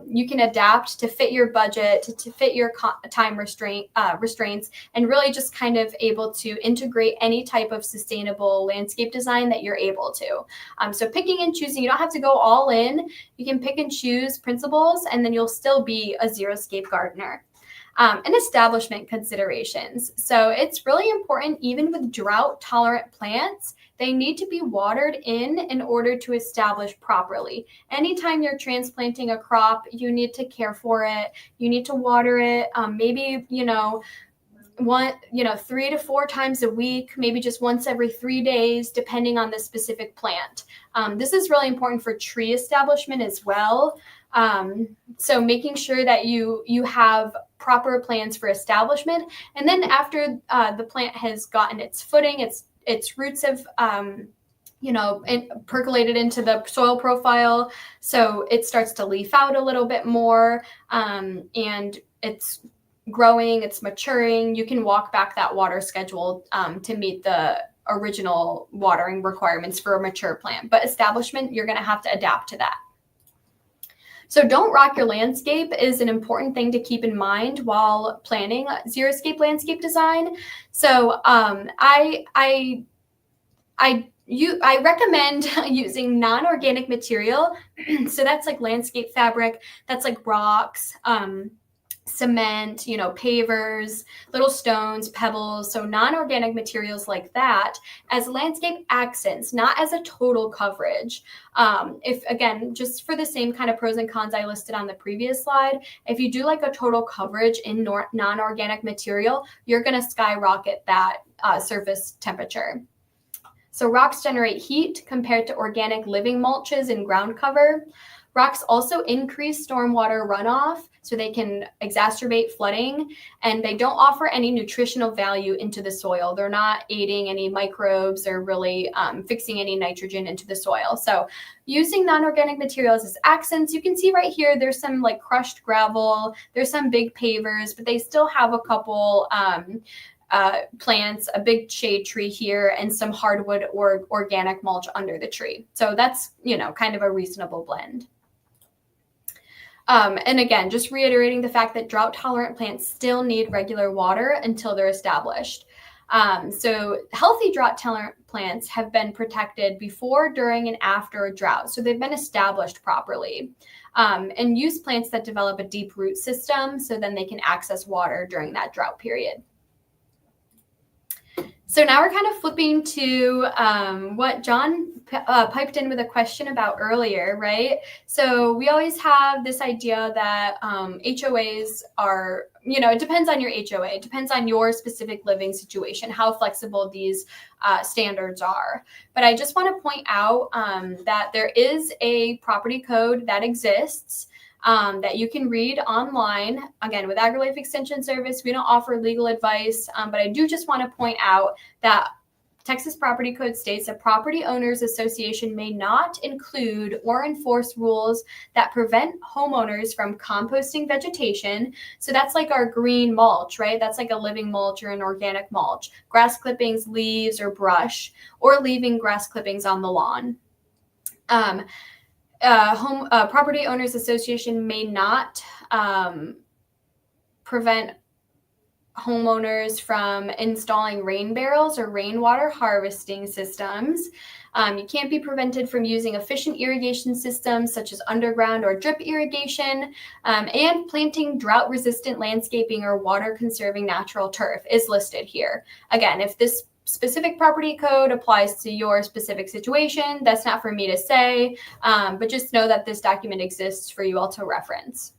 you can adapt to fit your budget, to fit your time restraints, and really just kind of able to integrate any type of sustainable landscape design that you're able to. So picking and choosing, you don't have to go all in. You can pick and choose principles, and then you'll still be a xeriscape gardener. And establishment considerations. So it's really important, even with drought-tolerant plants, they need to be watered in order to establish properly. Anytime you're transplanting a crop, you need to care for it. You need to water it. Maybe, 3 to 4 times a week, maybe just once every 3 days, depending on the specific plant. This is really important for tree establishment as well. So making sure that you have proper plans for establishment. And then after the plant has gotten its footing, its roots have, percolated into the soil profile. So it starts to leaf out a little bit more, and it's growing, it's maturing. You can walk back that water schedule to meet the original watering requirements for a mature plant. But establishment, you're going to have to adapt to that. So don't rock your landscape is an important thing to keep in mind while planning xeriscape landscape design. So I recommend using non-organic material. So that's like landscape fabric, that's like rocks, cement, pavers, little stones, pebbles, so non-organic materials like that as landscape accents, not as a total coverage. If again, just for the same kind of pros and cons I listed on the previous slide, if you do like a total coverage in non-organic material, you're going to skyrocket that surface temperature. So rocks generate heat compared to organic living mulches and ground cover. Rocks also increase stormwater runoff, so they can exacerbate flooding, and they don't offer any nutritional value into the soil. They're not aiding any microbes or really fixing any nitrogen into the soil. So using non-organic materials as accents, you can see right here, there's some like crushed gravel, there's some big pavers, but they still have a couple plants, a big shade tree here, and some hardwood or organic mulch under the tree. So that's, kind of a reasonable blend. And again, just reiterating the fact that drought-tolerant plants still need regular water until they're established. So healthy drought-tolerant plants have been protected before, during, and after a drought. So they've been established properly. And use plants that develop a deep root system so then they can access water during that drought period. So now we're kind of flipping to what John piped in with a question about earlier, right? So we always have this idea that HOAs are, it depends on your HOA. It depends on your specific living situation, how flexible these standards are. But I just want to point out that there is a property code that exists that you can read online. Again, with AgriLife Extension Service, we don't offer legal advice, but I do just want to point out that Texas Property Code states a property owners association may not include or enforce rules that prevent homeowners from composting vegetation. So that's like our green mulch, right? That's like a living mulch or an organic mulch, grass clippings, leaves, or brush, or leaving grass clippings on the lawn. Property owners association may not prevent homeowners from installing rain barrels or rainwater harvesting systems. You can't be prevented from using efficient irrigation systems such as underground or drip irrigation, and planting drought-resistant landscaping or water-conserving natural turf is listed here. Again, if this specific property code applies to your specific situation, that's not for me to say, but just know that this document exists for you all to reference.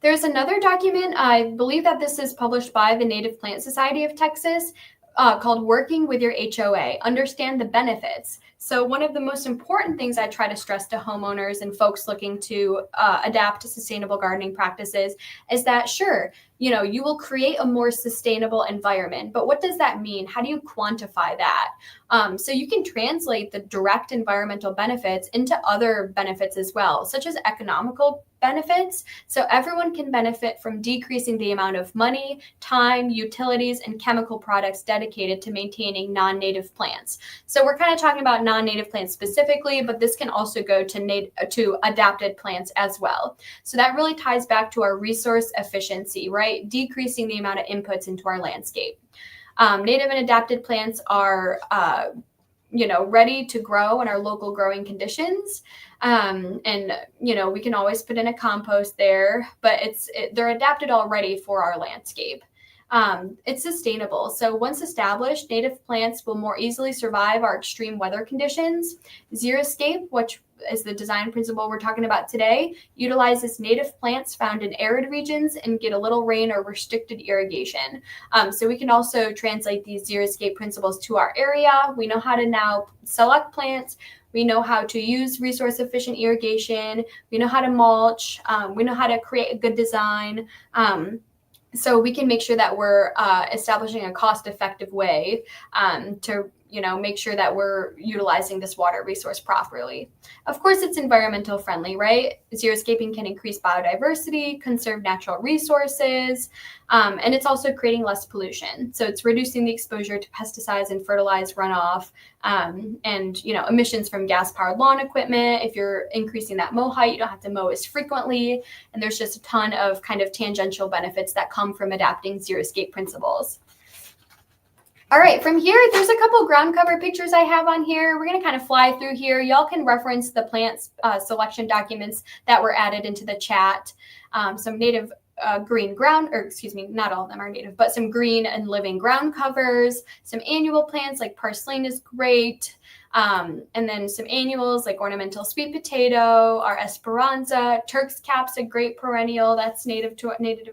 There's another document, I believe that this is published by the Native Plant Society of Texas, called Working with Your HOA. Understand the benefits. So one of the most important things I try to stress to homeowners and folks looking to adapt to sustainable gardening practices is that, sure, you will create a more sustainable environment, but what does that mean? How do you quantify that? So you can translate the direct environmental benefits into other benefits as well, such as economical benefits. So everyone can benefit from decreasing the amount of money, time, utilities, and chemical products dedicated to maintaining non-native plants. So we're kind of talking about non-native plants specifically, but this can also go to adapted plants as well. So that really ties back to our resource efficiency, right? Decreasing the amount of inputs into our landscape. Native and adapted plants are ready to grow in our local growing conditions. And we can always put in a compost there, but they're adapted already for our landscape. It's sustainable. So once established, native plants will more easily survive our extreme weather conditions. Xeriscape, which is the design principle we're talking about today, utilizes native plants found in arid regions and get a little rain or restricted irrigation. So we can also translate these Xeriscape principles to our area. We know how to now select plants. We know how to use resource efficient irrigation. We know how to mulch. We know how to create a good design. So we can make sure that we're establishing a cost-effective way to make sure that we're utilizing this water resource properly. Of course, it's environmental friendly, right? Xeriscaping can increase biodiversity, conserve natural resources, and it's also creating less pollution. So it's reducing the exposure to pesticides and fertilizer runoff, and emissions from gas-powered lawn equipment. If you're increasing that mow height, you don't have to mow as frequently, and there's just a ton of kind of tangential benefits that come from adapting Xeriscape principles. All right, from here, there's a couple ground cover pictures I have on here. We're going to kind of fly through here. Y'all can reference the plant selection documents that were added into the chat. Some native green ground, or excuse me, not all of them are native, but some green and living ground covers, some annual plants like parsley is great. And then some annuals like ornamental sweet potato, our Esperanza, Turk's cap's a great perennial that's native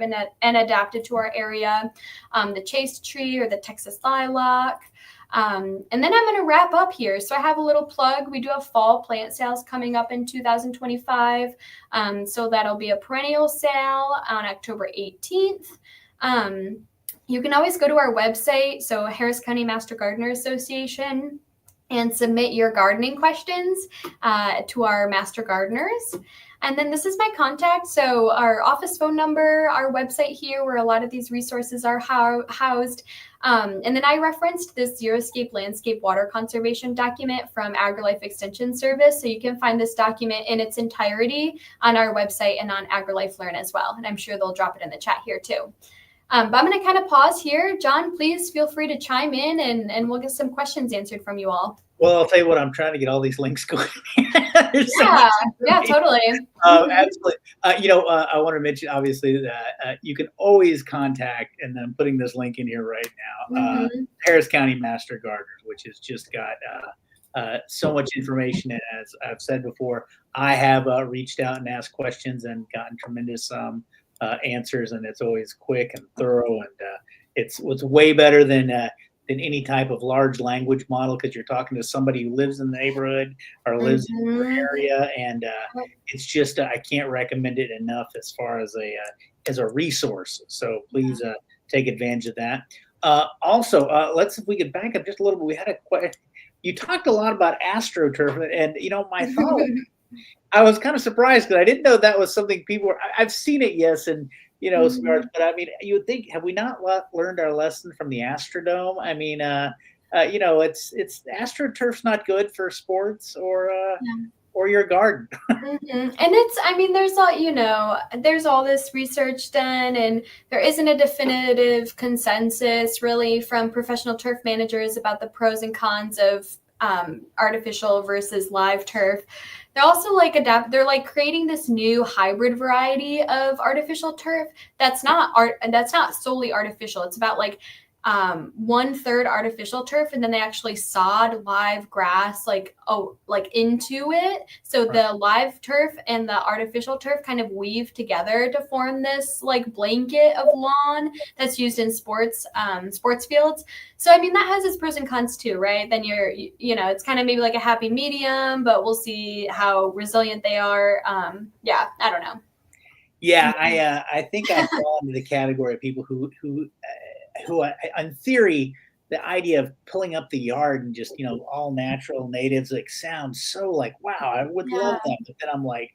and adapted to our area. The chaste tree or the Texas lilac. And then I'm going to wrap up here. So I have a little plug. We do have fall plant sales coming up in 2025. So that'll be a perennial sale on October 18th. You can always go to our website, so Harris County Master Gardener Association, and submit your gardening questions to our master gardeners. And then this is my contact. So our office phone number, our website here where a lot of these resources are housed. And then I referenced this Xeriscape landscape water conservation document from AgriLife Extension Service. So you can find this document in its entirety on our website and on AgriLife Learn as well. And I'm sure they'll drop it in the chat here too. But I'm going to kind of pause here. John, please feel free to chime in and we'll get some questions answered from you all. Well, I'll tell you what, I'm trying to get all these links going. Yeah, totally. Absolutely. I want to mention, obviously, that you can always contact, and I'm putting this link in here right now, Harris County Master Gardeners, which has just got so much information. And as I've said before, I have reached out and asked questions and gotten tremendous answers, and it's always quick and thorough, and it's way better than any type of large language model, because you're talking to somebody who lives in the neighborhood or lives in your area, and it's just I can't recommend it enough as far as a resource. So please take advantage of that. Also, if we could back up just a little bit. We had a question. You talked a lot about AstroTurf, and my thought. I was kind of surprised because I didn't know that was something people were. I've seen it, yes, and but I mean, you would think, have we not learned our lesson from the Astrodome? I mean, it's AstroTurf's not good for sports or your garden. And there's all this research done, and there isn't a definitive consensus really from professional turf managers about the pros and cons of artificial versus live turf. They're also they're creating this new hybrid variety of artificial turf that's not solely artificial. It's about 1/3 artificial turf, and then they actually sod live grass like into it. So the live turf and the artificial turf kind of weave together to form this like blanket of lawn that's used in sports fields. So I mean that has its pros and cons too, right? Then it's kind of maybe like a happy medium, but we'll see how resilient they are. Yeah, I don't know. Yeah, I think I fall into the category of people who in theory, the idea of pulling up the yard and just all natural natives like sounds so like wow, I would love Yeah. that, but then I'm like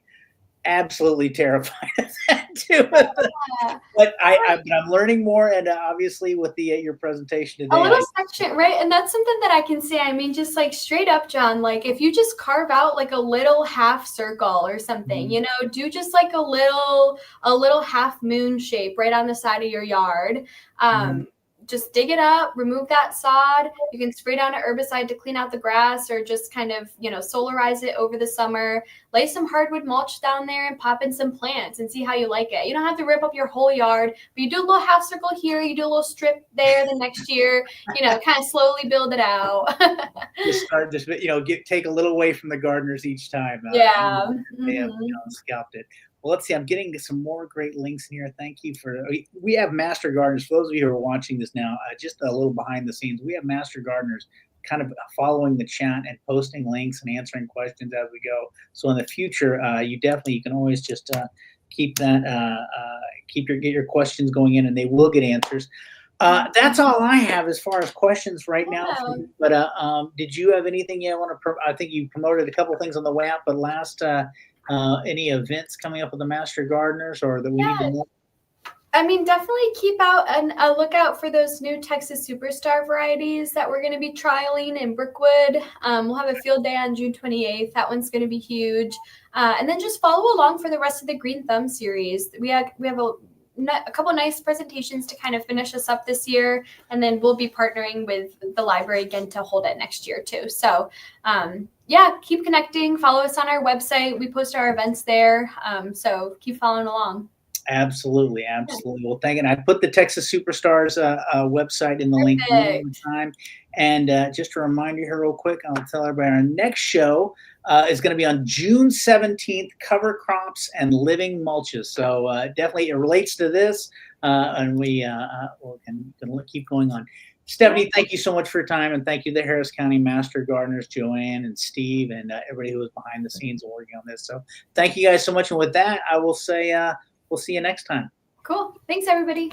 absolutely terrified of that too. Yeah. But I'm learning more, and obviously with your presentation A today, little section, right? And that's something that I can say. I mean, just like straight up, John, like if you just carve out like a little half circle or something, do just like a little half moon shape right on the side of your yard. Just dig it up, remove that sod. You can spray down an herbicide to clean out the grass or just kind of, solarize it over the summer. Lay some hardwood mulch down there and pop in some plants and see how you like it. You don't have to rip up your whole yard, but you do a little half circle here, you do a little strip there the next year, kind of slowly build it out. take a little away from the gardeners each time. Yeah. They have scalped it. Well, let's see. I'm getting some more great links in here. Thank you we have master gardeners. For those of you who are watching this now, just a little behind the scenes, we have master gardeners kind of following the chat and posting links and answering questions as we go. So in the future, you can always just keep that, get your questions going in, and they will get answers. That's all I have as far as questions right now. But did you have anything you want to? I think you promoted a couple things on the way out, but last. Any events coming up with the Master Gardeners or that we need to know? I mean, definitely keep out a lookout for those new Texas Superstar varieties that we're going to be trialing in Brookwood. We'll have a field day on June 28th. That one's going to be huge. And then just follow along for the rest of the Green Thumb series. We have a couple nice presentations to kind of finish us up this year, and then we'll be partnering with the library again to hold it next year too. So keep connecting, follow us on our website. We post our events there, so keep following along. Absolutely. Well, thank you. I put the Texas Superstars website in the link one more time. And just a reminder here real quick, I'll tell everybody our next show is going to be on June 17th, cover crops and living mulches. So definitely it relates to this, and we can keep going on. Stephanie, thank you so much for your time, and thank you to the Harris County Master Gardeners, Joanne and Steve, and everybody who was behind the scenes working on this. So thank you guys so much. And with that, I will say we'll see you next time. Cool. Thanks, everybody.